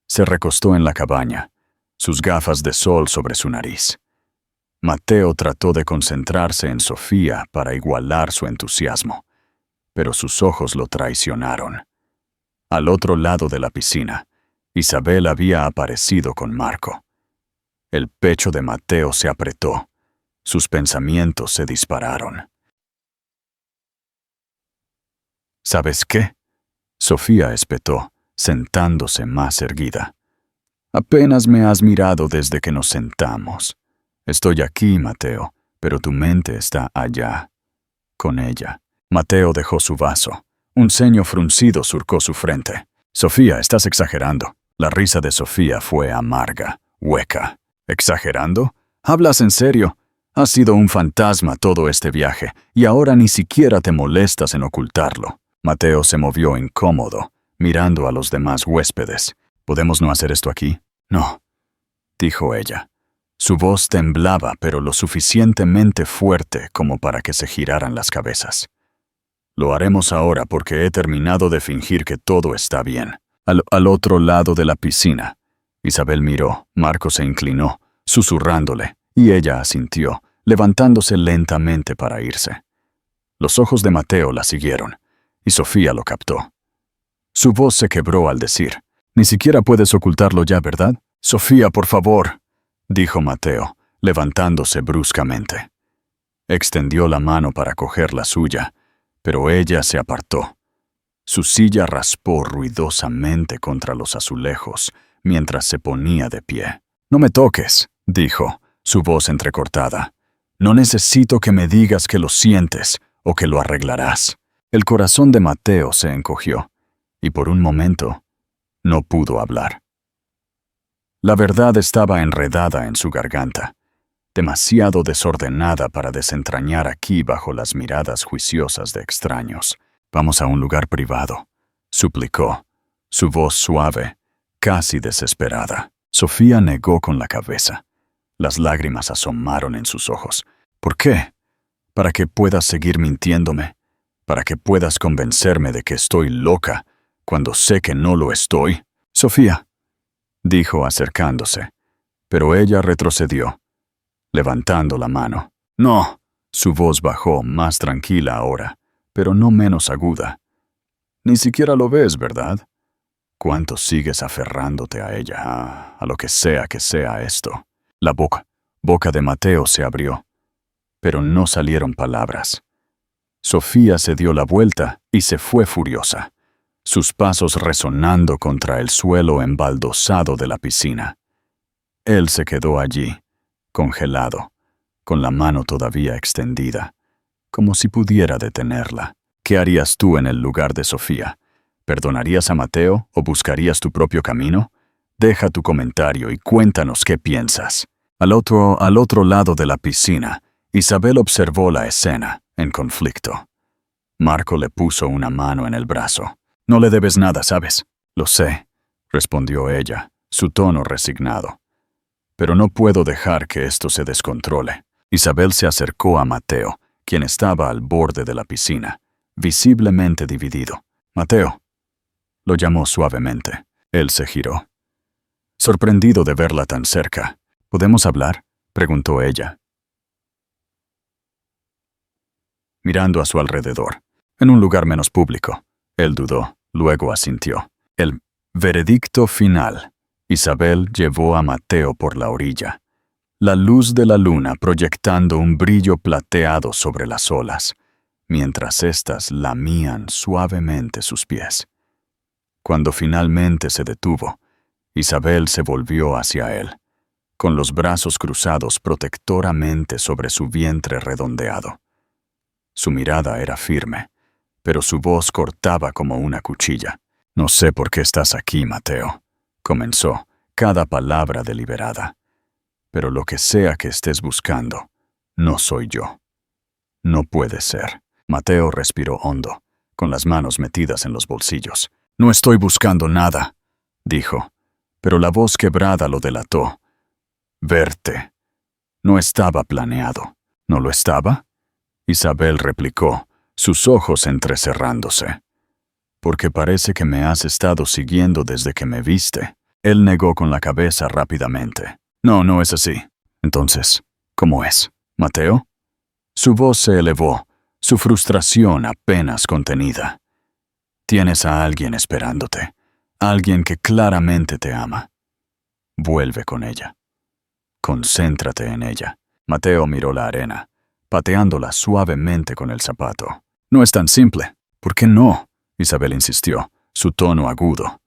Se recostó en la cabaña, sus gafas de sol sobre su nariz. Mateo trató de concentrarse en Sofía para igualar su entusiasmo, pero sus ojos lo traicionaron. Al otro lado de la piscina, Isabel había aparecido con Marco. El pecho de Mateo se apretó, sus pensamientos se dispararon. «¿Sabes qué?», Sofía espetó, sentándose más erguida. «Apenas me has mirado desde que nos sentamos. Estoy aquí, Mateo, pero tu mente está allá, con ella». Mateo dejó su vaso. Un ceño fruncido surcó su frente. «Sofía, estás exagerando». La risa de Sofía fue amarga, hueca. «¿Exagerando? ¿Hablas en serio? Has sido un fantasma todo este viaje, y ahora ni siquiera te molestas en ocultarlo». Mateo se movió incómodo, mirando a los demás huéspedes. «¿Podemos no hacer esto aquí?» «No», dijo ella. Su voz temblaba, pero lo suficientemente fuerte como para que se giraran las cabezas. «Lo haremos ahora porque he terminado de fingir que todo está bien». Al otro lado de la piscina, Isabel miró, Marco se inclinó, susurrándole, y ella asintió, levantándose lentamente para irse. Los ojos de Mateo la siguieron, y Sofía lo captó. Su voz se quebró al decir, «Ni siquiera puedes ocultarlo ya, ¿verdad?» «Sofía, por favor», dijo Mateo, levantándose bruscamente. Extendió la mano para coger la suya, pero ella se apartó. Su silla raspó ruidosamente contra los azulejos mientras se ponía de pie. «No me toques», dijo, su voz entrecortada. «No necesito que me digas que lo sientes o que lo arreglarás». El corazón de Mateo se encogió, y por un momento no pudo hablar. La verdad estaba enredada en su garganta, demasiado desordenada para desentrañar aquí bajo las miradas juiciosas de extraños. «Vamos a un lugar privado», suplicó, su voz suave, casi desesperada. Sofía negó con la cabeza. Las lágrimas asomaron en sus ojos. «¿Por qué? ¿Para que puedas seguir mintiéndome? ¿Para que puedas convencerme de que estoy loca cuando sé que no lo estoy?» «Sofía», dijo acercándose, pero ella retrocedió, levantando la mano. «No». Su voz bajó, más tranquila ahora, pero no menos aguda. «Ni siquiera lo ves, ¿verdad? ¿Cuánto sigues aferrándote a ella, a lo que sea esto?» La boca de Mateo se abrió, pero no salieron palabras. Sofía se dio la vuelta y se fue furiosa, sus pasos resonando contra el suelo embaldosado de la piscina. Él se quedó allí, congelado, con la mano todavía extendida, como si pudiera detenerla. ¿Qué harías tú en el lugar de Sofía? ¿Perdonarías a Mateo o buscarías tu propio camino? Deja tu comentario y cuéntanos qué piensas. Al otro lado de la piscina, Isabel observó la escena, en conflicto. Marco le puso una mano en el brazo. No le debes nada, ¿sabes? Lo sé, respondió ella, su tono resignado. Pero no puedo dejar que esto se descontrole. Isabel se acercó a Mateo, quien estaba al borde de la piscina, visiblemente dividido. Mateo, lo llamó suavemente. Él se giró. Sorprendido de verla tan cerca. ¿Podemos hablar?, preguntó ella, mirando a su alrededor. En un lugar menos público. Él dudó, luego asintió. El veredicto final. Isabel llevó a Mateo por la orilla. La luz de la luna proyectando un brillo plateado sobre las olas, mientras éstas lamían suavemente sus pies. Cuando finalmente se detuvo, Isabel se volvió hacia él, con los brazos cruzados protectoramente sobre su vientre redondeado. Su mirada era firme, pero su voz cortaba como una cuchilla. No sé por qué estás aquí, Mateo, comenzó, cada palabra deliberada. Pero lo que sea que estés buscando, no soy yo. No puede ser. Mateo respiró hondo, con las manos metidas en los bolsillos. No estoy buscando nada, dijo, pero la voz quebrada lo delató. Verte. No estaba planeado. ¿No lo estaba? Isabel replicó, sus ojos entrecerrándose. Porque parece que me has estado siguiendo desde que me viste. Él negó con la cabeza rápidamente. No, no es así. Entonces, ¿cómo es? ¿Mateo? Su voz se elevó, su frustración apenas contenida. Tienes a alguien esperándote, alguien que claramente te ama. Vuelve con ella. Concéntrate en ella. Mateo miró la arena, pateándola suavemente con el zapato. No es tan simple. ¿Por qué no? Isabel insistió, su tono agudo.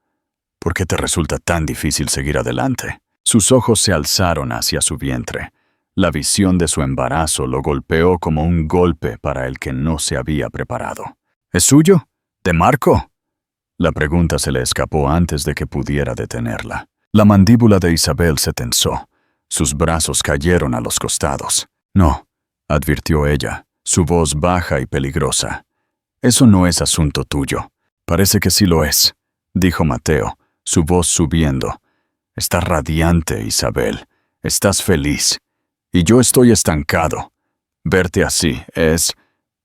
¿Por qué te resulta tan difícil seguir adelante? Sus ojos se alzaron hacia su vientre. La visión de su embarazo lo golpeó como un golpe para el que no se había preparado. ¿Es suyo? ¿De Marco? La pregunta se le escapó antes de que pudiera detenerla. La mandíbula de Isabel se tensó. Sus brazos cayeron a los costados. No, advirtió ella, su voz baja y peligrosa. Eso no es asunto tuyo. Parece que sí lo es, dijo Mateo, su voz subiendo. Estás radiante, Isabel. Estás feliz. Y yo estoy estancado. Verte así es...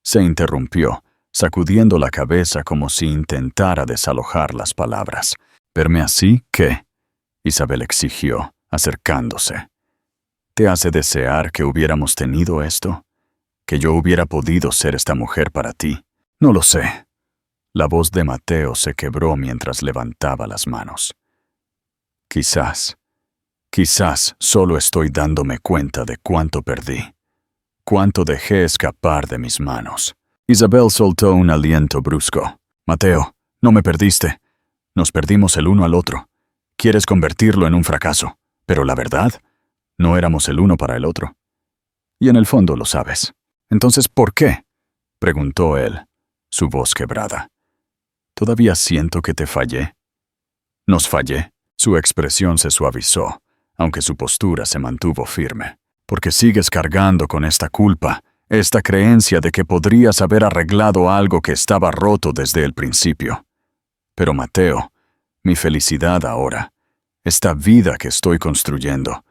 Se interrumpió, sacudiendo la cabeza como si intentara desalojar las palabras. ¿Verme así qué? Isabel exigió, acercándose. ¿Te hace desear que hubiéramos tenido esto? ¿Que yo hubiera podido ser esta mujer para ti? No lo sé. La voz de Mateo se quebró mientras levantaba las manos. Quizás solo estoy dándome cuenta de cuánto perdí, cuánto dejé escapar de mis manos. Isabel soltó un aliento brusco. Mateo, no me perdiste. Nos perdimos el uno al otro. Quieres convertirlo en un fracaso, pero la verdad, no éramos el uno para el otro. Y en el fondo lo sabes. Entonces, ¿por qué? Preguntó él, su voz quebrada. ¿Todavía siento que te fallé? ¿Nos fallé? Su expresión se suavizó, aunque su postura se mantuvo firme. Porque sigues cargando con esta culpa, esta creencia de que podrías haber arreglado algo que estaba roto desde el principio. Pero Mateo, mi felicidad ahora, esta vida que estoy construyendo,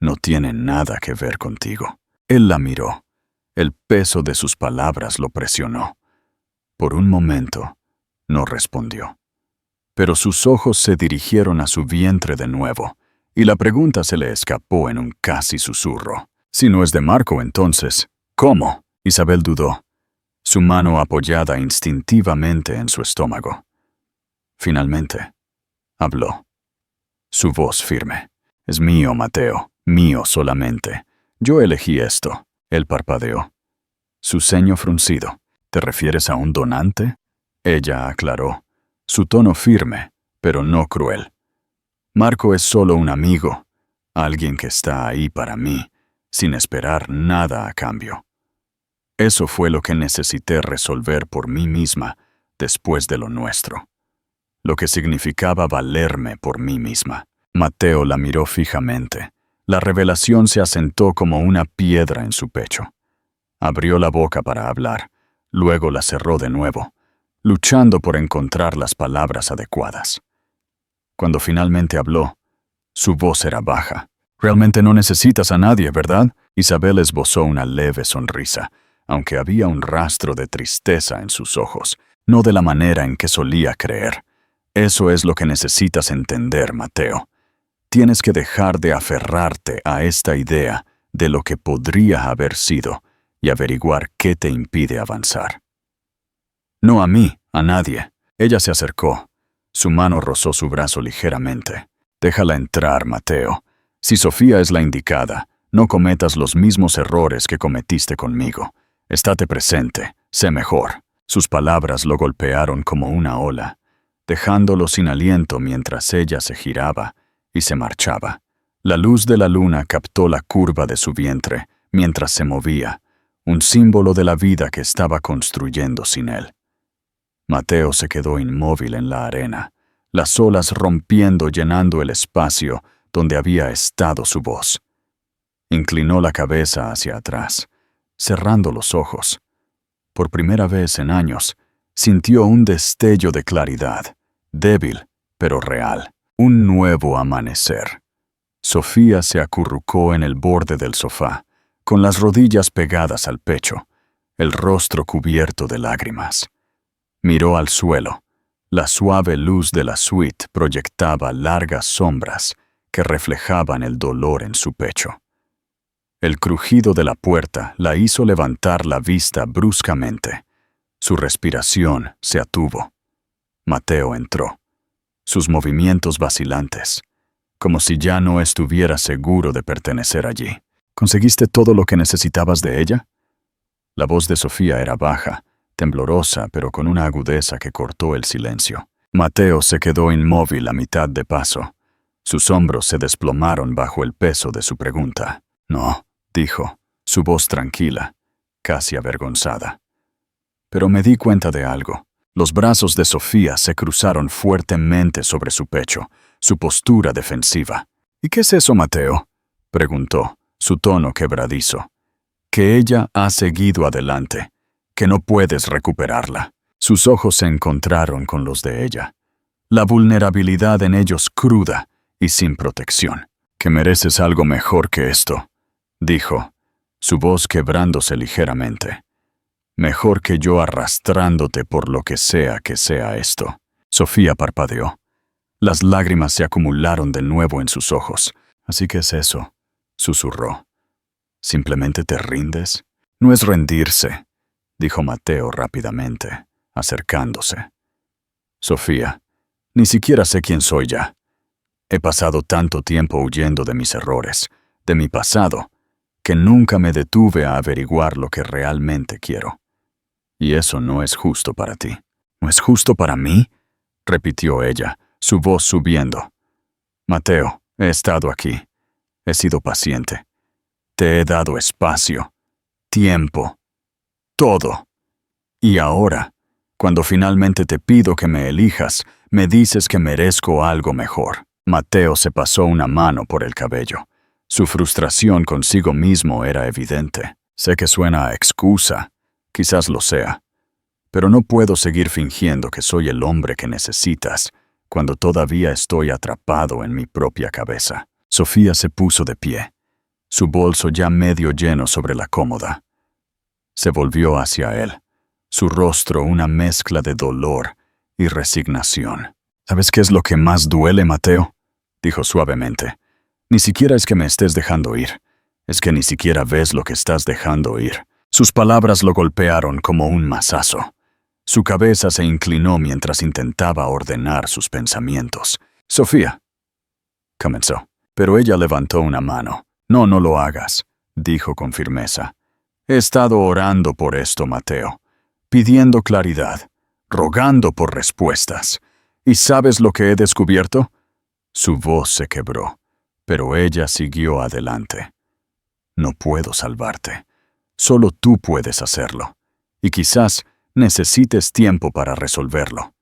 no tiene nada que ver contigo. Él la miró. El peso de sus palabras lo presionó. Por un momento, no respondió. Pero sus ojos se dirigieron a su vientre de nuevo, y la pregunta se le escapó en un casi susurro. Si no es de Marco, entonces, ¿cómo? Isabel dudó, su mano apoyada instintivamente en su estómago. Finalmente, habló. Su voz firme. Es mío, Mateo, mío solamente. Yo elegí esto. Él parpadeó. Su ceño fruncido. ¿Te refieres a un donante? Ella aclaró, su tono firme, pero no cruel. Marco es solo un amigo, alguien que está ahí para mí, sin esperar nada a cambio. Eso fue lo que necesité resolver por mí misma después de lo nuestro. Lo que significaba valerme por mí misma. Mateo la miró fijamente. La revelación se asentó como una piedra en su pecho. Abrió la boca para hablar, luego la cerró de nuevo, luchando por encontrar las palabras adecuadas. Cuando finalmente habló, su voz era baja. «Realmente no necesitas a nadie, ¿verdad?» Isabel esbozó una leve sonrisa, aunque había un rastro de tristeza en sus ojos, no de la manera en que solía creer. «Eso es lo que necesitas entender, Mateo. Tienes que dejar de aferrarte a esta idea de lo que podría haber sido y averiguar qué te impide avanzar». «No a mí, a nadie». Ella se acercó. Su mano rozó su brazo ligeramente. «Déjala entrar, Mateo. Si Sofía es la indicada, no cometas los mismos errores que cometiste conmigo. Estate presente, sé mejor». Sus palabras lo golpearon como una ola, dejándolo sin aliento mientras ella se giraba y se marchaba. La luz de la luna captó la curva de su vientre mientras se movía, un símbolo de la vida que estaba construyendo sin él. Mateo se quedó inmóvil en la arena, las olas rompiendo, llenando el espacio donde había estado su voz. Inclinó la cabeza hacia atrás, cerrando los ojos. Por primera vez en años, sintió un destello de claridad, débil, pero real. Un nuevo amanecer. Sofía se acurrucó en el borde del sofá, con las rodillas pegadas al pecho, el rostro cubierto de lágrimas. Miró al suelo. La suave luz de la suite proyectaba largas sombras que reflejaban el dolor en su pecho. El crujido de la puerta la hizo levantar la vista bruscamente. Su respiración se atuvo. Mateo entró, sus movimientos vacilantes, como si ya no estuviera seguro de pertenecer allí. ¿Conseguiste todo lo que necesitabas de ella? La voz de Sofía era baja, temblorosa, pero con una agudeza que cortó el silencio. Mateo se quedó inmóvil a mitad de paso. Sus hombros se desplomaron bajo el peso de su pregunta. «No», dijo, su voz tranquila, casi avergonzada. Pero me di cuenta de algo. Los brazos de Sofía se cruzaron fuertemente sobre su pecho, su postura defensiva. «¿Y qué es eso, Mateo?», preguntó, su tono quebradizo. «Que ella ha seguido adelante, que no puedes recuperarla». Sus ojos se encontraron con los de ella. La vulnerabilidad en ellos cruda y sin protección. «Que mereces algo mejor que esto», dijo, su voz quebrándose ligeramente. «Mejor que yo arrastrándote por lo que sea esto». Sofía parpadeó. Las lágrimas se acumularon de nuevo en sus ojos. «Así que es eso», susurró. «¿Simplemente te rindes?» «No es rendirse», dijo Mateo rápidamente, acercándose. «Sofía, ni siquiera sé quién soy ya. He pasado tanto tiempo huyendo de mis errores, de mi pasado, que nunca me detuve a averiguar lo que realmente quiero. Y eso no es justo para ti». «¿No es justo para mí?», repitió ella, su voz subiendo. «Mateo, he estado aquí. He sido paciente. Te he dado espacio, tiempo, todo. Y ahora, cuando finalmente te pido que me elijas, me dices que merezco algo mejor». Mateo se pasó una mano por el cabello. Su frustración consigo mismo era evidente. «Sé que suena a excusa, quizás lo sea, pero no puedo seguir fingiendo que soy el hombre que necesitas cuando todavía estoy atrapado en mi propia cabeza». Sofía se puso de pie, su bolso ya medio lleno sobre la cómoda. Se volvió hacia él, su rostro una mezcla de dolor y resignación. «¿Sabes qué es lo que más duele, Mateo?», dijo suavemente. «Ni siquiera es que me estés dejando ir, es que ni siquiera ves lo que estás dejando ir». Sus palabras lo golpearon como un mazazo. Su cabeza se inclinó mientras intentaba ordenar sus pensamientos. «Sofía», comenzó, pero ella levantó una mano. «No, no lo hagas», dijo con firmeza. «He estado orando por esto, Mateo, pidiendo claridad, rogando por respuestas. ¿Y sabes lo que he descubierto?». Su voz se quebró, pero ella siguió adelante. «No puedo salvarte. Solo tú puedes hacerlo. Y quizás necesites tiempo para resolverlo.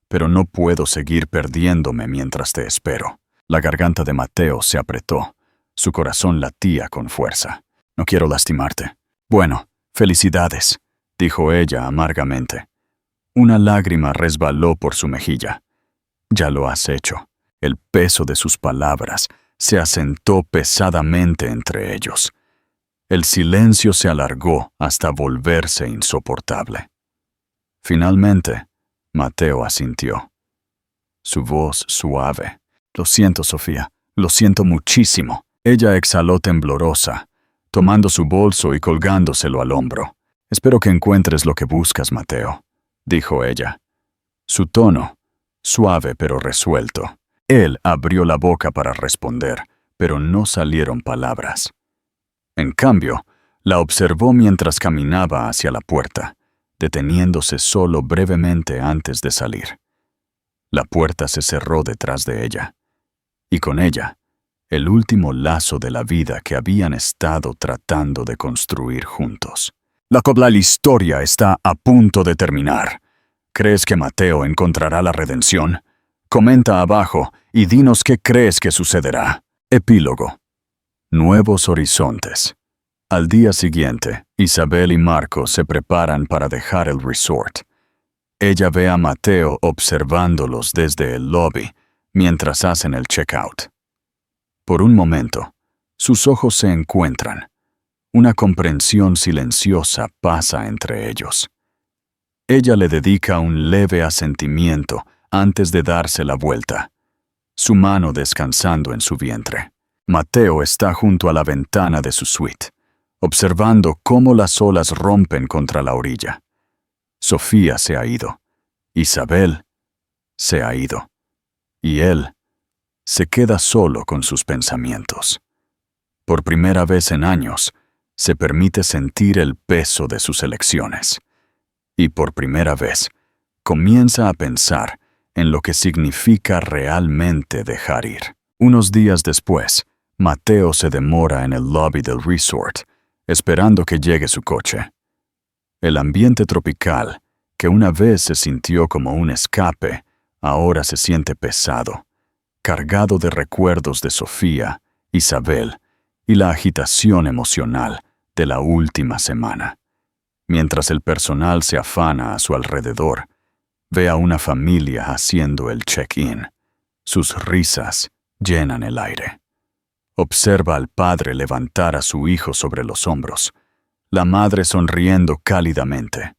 Pero no puedo seguir perdiéndome mientras te espero». La garganta de Mateo se apretó. Su corazón latía con fuerza. «No quiero lastimarte». «Bueno, Felicidades, dijo ella amargamente. Una lágrima resbaló por su mejilla. Ya lo has hecho. El peso de sus palabras se asentó pesadamente entre ellos. El silencio se alargó hasta volverse insoportable. Finalmente, Mateo asintió. Su voz suave. Lo siento, Sofía. Lo siento muchísimo. Ella exhaló temblorosa, tomando su bolso y colgándoselo al hombro. Espero que encuentres lo que buscas, Mateo, dijo ella. Su tono, suave pero resuelto. Él abrió la boca para responder, pero no salieron palabras. En cambio, la observó mientras caminaba hacia la puerta, deteniéndose solo brevemente antes de salir. La puerta se cerró detrás de ella, y con ella, el último lazo de la vida que habían estado tratando de construir juntos. La historia está a punto de terminar. ¿Crees que Mateo encontrará la redención? Comenta abajo y dinos qué crees que sucederá. Epílogo. Nuevos horizontes. Al día siguiente, Isabel y Marco se preparan para dejar el resort. Ella ve a Mateo observándolos desde el lobby mientras hacen el checkout. Por un momento, sus ojos se encuentran. Una comprensión silenciosa pasa entre ellos. Ella le dedica un leve asentimiento antes de darse la vuelta, su mano descansando en su vientre. Mateo está junto a la ventana de su suite, observando cómo las olas rompen contra la orilla. Sofía se ha ido. Isabel se ha ido. Y él se queda solo con sus pensamientos. Por primera vez en años, se permite sentir el peso de sus elecciones. Y por primera vez, comienza a pensar en lo que significa realmente dejar ir. Unos días después, Mateo se demora en el lobby del resort, esperando que llegue su coche. El ambiente tropical, que una vez se sintió como un escape, ahora se siente pesado, cargado de recuerdos de Sofía, Isabel y la agitación emocional de la última semana. Mientras el personal se afana a su alrededor, ve a una familia haciendo el check-in. Sus risas llenan el aire. Observa al padre levantar a su hijo sobre los hombros, la madre sonriendo cálidamente,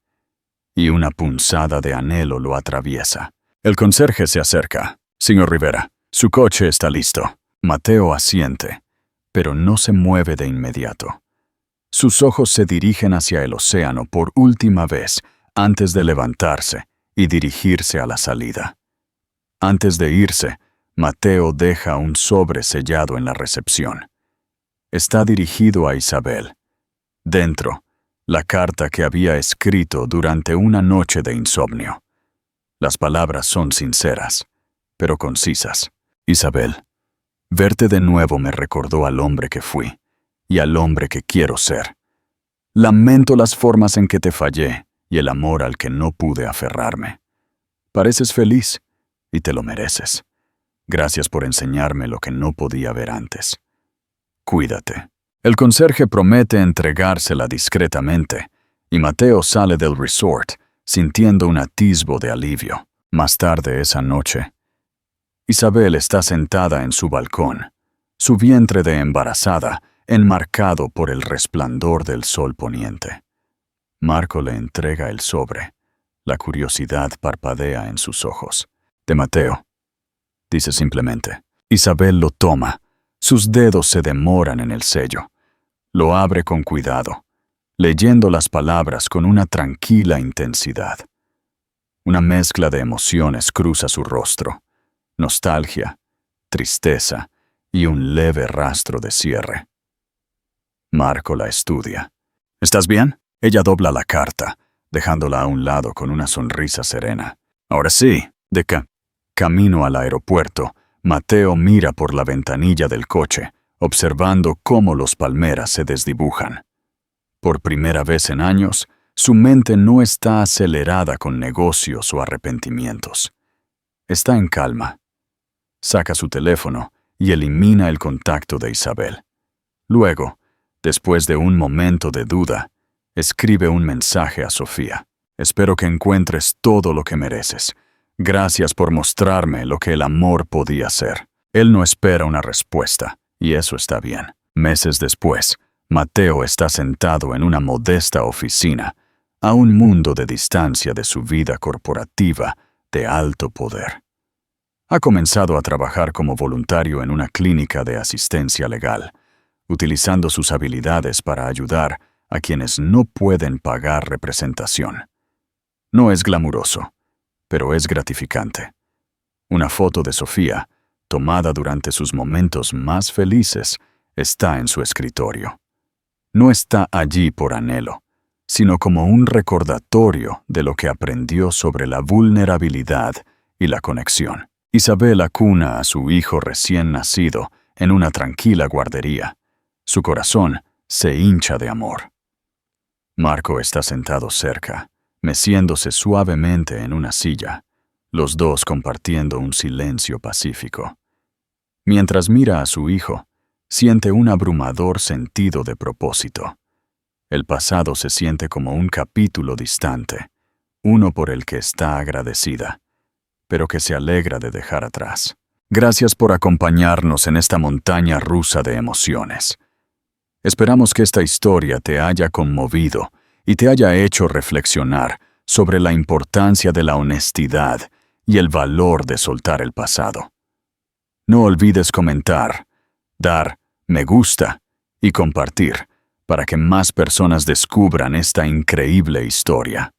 y una punzada de anhelo lo atraviesa. El conserje se acerca. Señor Rivera, su coche está listo. Mateo asiente, pero no se mueve de inmediato. Sus ojos se dirigen hacia el océano por última vez antes de levantarse y dirigirse a la salida. Antes de irse, Mateo deja un sobre sellado en la recepción. Está dirigido a Isabel. Dentro, la carta que había escrito durante una noche de insomnio. Las palabras son sinceras, pero concisas. Isabel, verte de nuevo me recordó al hombre que fui y al hombre que quiero ser. Lamento las formas en que te fallé y el amor al que no pude aferrarme. Pareces feliz y te lo mereces. Gracias por enseñarme lo que no podía ver antes. Cuídate. El conserje promete entregársela discretamente, y Mateo sale del resort, sintiendo un atisbo de alivio. Más tarde esa noche, Isabel está sentada en su balcón, su vientre de embarazada enmarcado por el resplandor del sol poniente. Marco le entrega el sobre. La curiosidad parpadea en sus ojos. De Mateo, dice simplemente. Isabel lo toma. Sus dedos se demoran en el sello. Lo abre con cuidado, leyendo las palabras con una tranquila intensidad. Una mezcla de emociones cruza su rostro. Nostalgia, tristeza y un leve rastro de cierre. Marco la estudia. ¿Estás bien? Ella dobla la carta, dejándola a un lado con una sonrisa serena. Ahora sí, camino al aeropuerto, Mateo mira por la ventanilla del coche, observando cómo los palmeras se desdibujan. Por primera vez en años, su mente no está acelerada con negocios o arrepentimientos. Está en calma. Saca su teléfono y elimina el contacto de Isabel. Luego, después de un momento de duda, Escribe un mensaje a Sofía. Espero que encuentres todo lo que mereces. Gracias por mostrarme lo que el amor podía ser. Él no espera una respuesta, y eso está bien. Meses después, Mateo está sentado en una modesta oficina, a un mundo de distancia de su vida corporativa de alto poder. Ha comenzado a trabajar como voluntario en una clínica de asistencia legal, utilizando sus habilidades para ayudar a quienes no pueden pagar representación. No es glamuroso, pero es gratificante. Una foto de Sofía, tomada durante sus momentos más felices, está en su escritorio. No está allí por anhelo, sino como un recordatorio de lo que aprendió sobre la vulnerabilidad y la conexión. Isabel acuna a su hijo recién nacido en una tranquila guardería. Su corazón se hincha de amor. Marco está sentado cerca, meciéndose suavemente en una silla, los dos compartiendo un silencio pacífico. Mientras mira a su hijo, siente un abrumador sentido de propósito. El pasado se siente como un capítulo distante, uno por el que está agradecida, pero que se alegra de dejar atrás. Gracias por acompañarnos en esta montaña rusa de emociones. Esperamos que esta historia te haya conmovido y te haya hecho reflexionar sobre la importancia de la honestidad y el valor de soltar el pasado. No olvides comentar, dar me gusta y compartir para que más personas descubran esta increíble historia.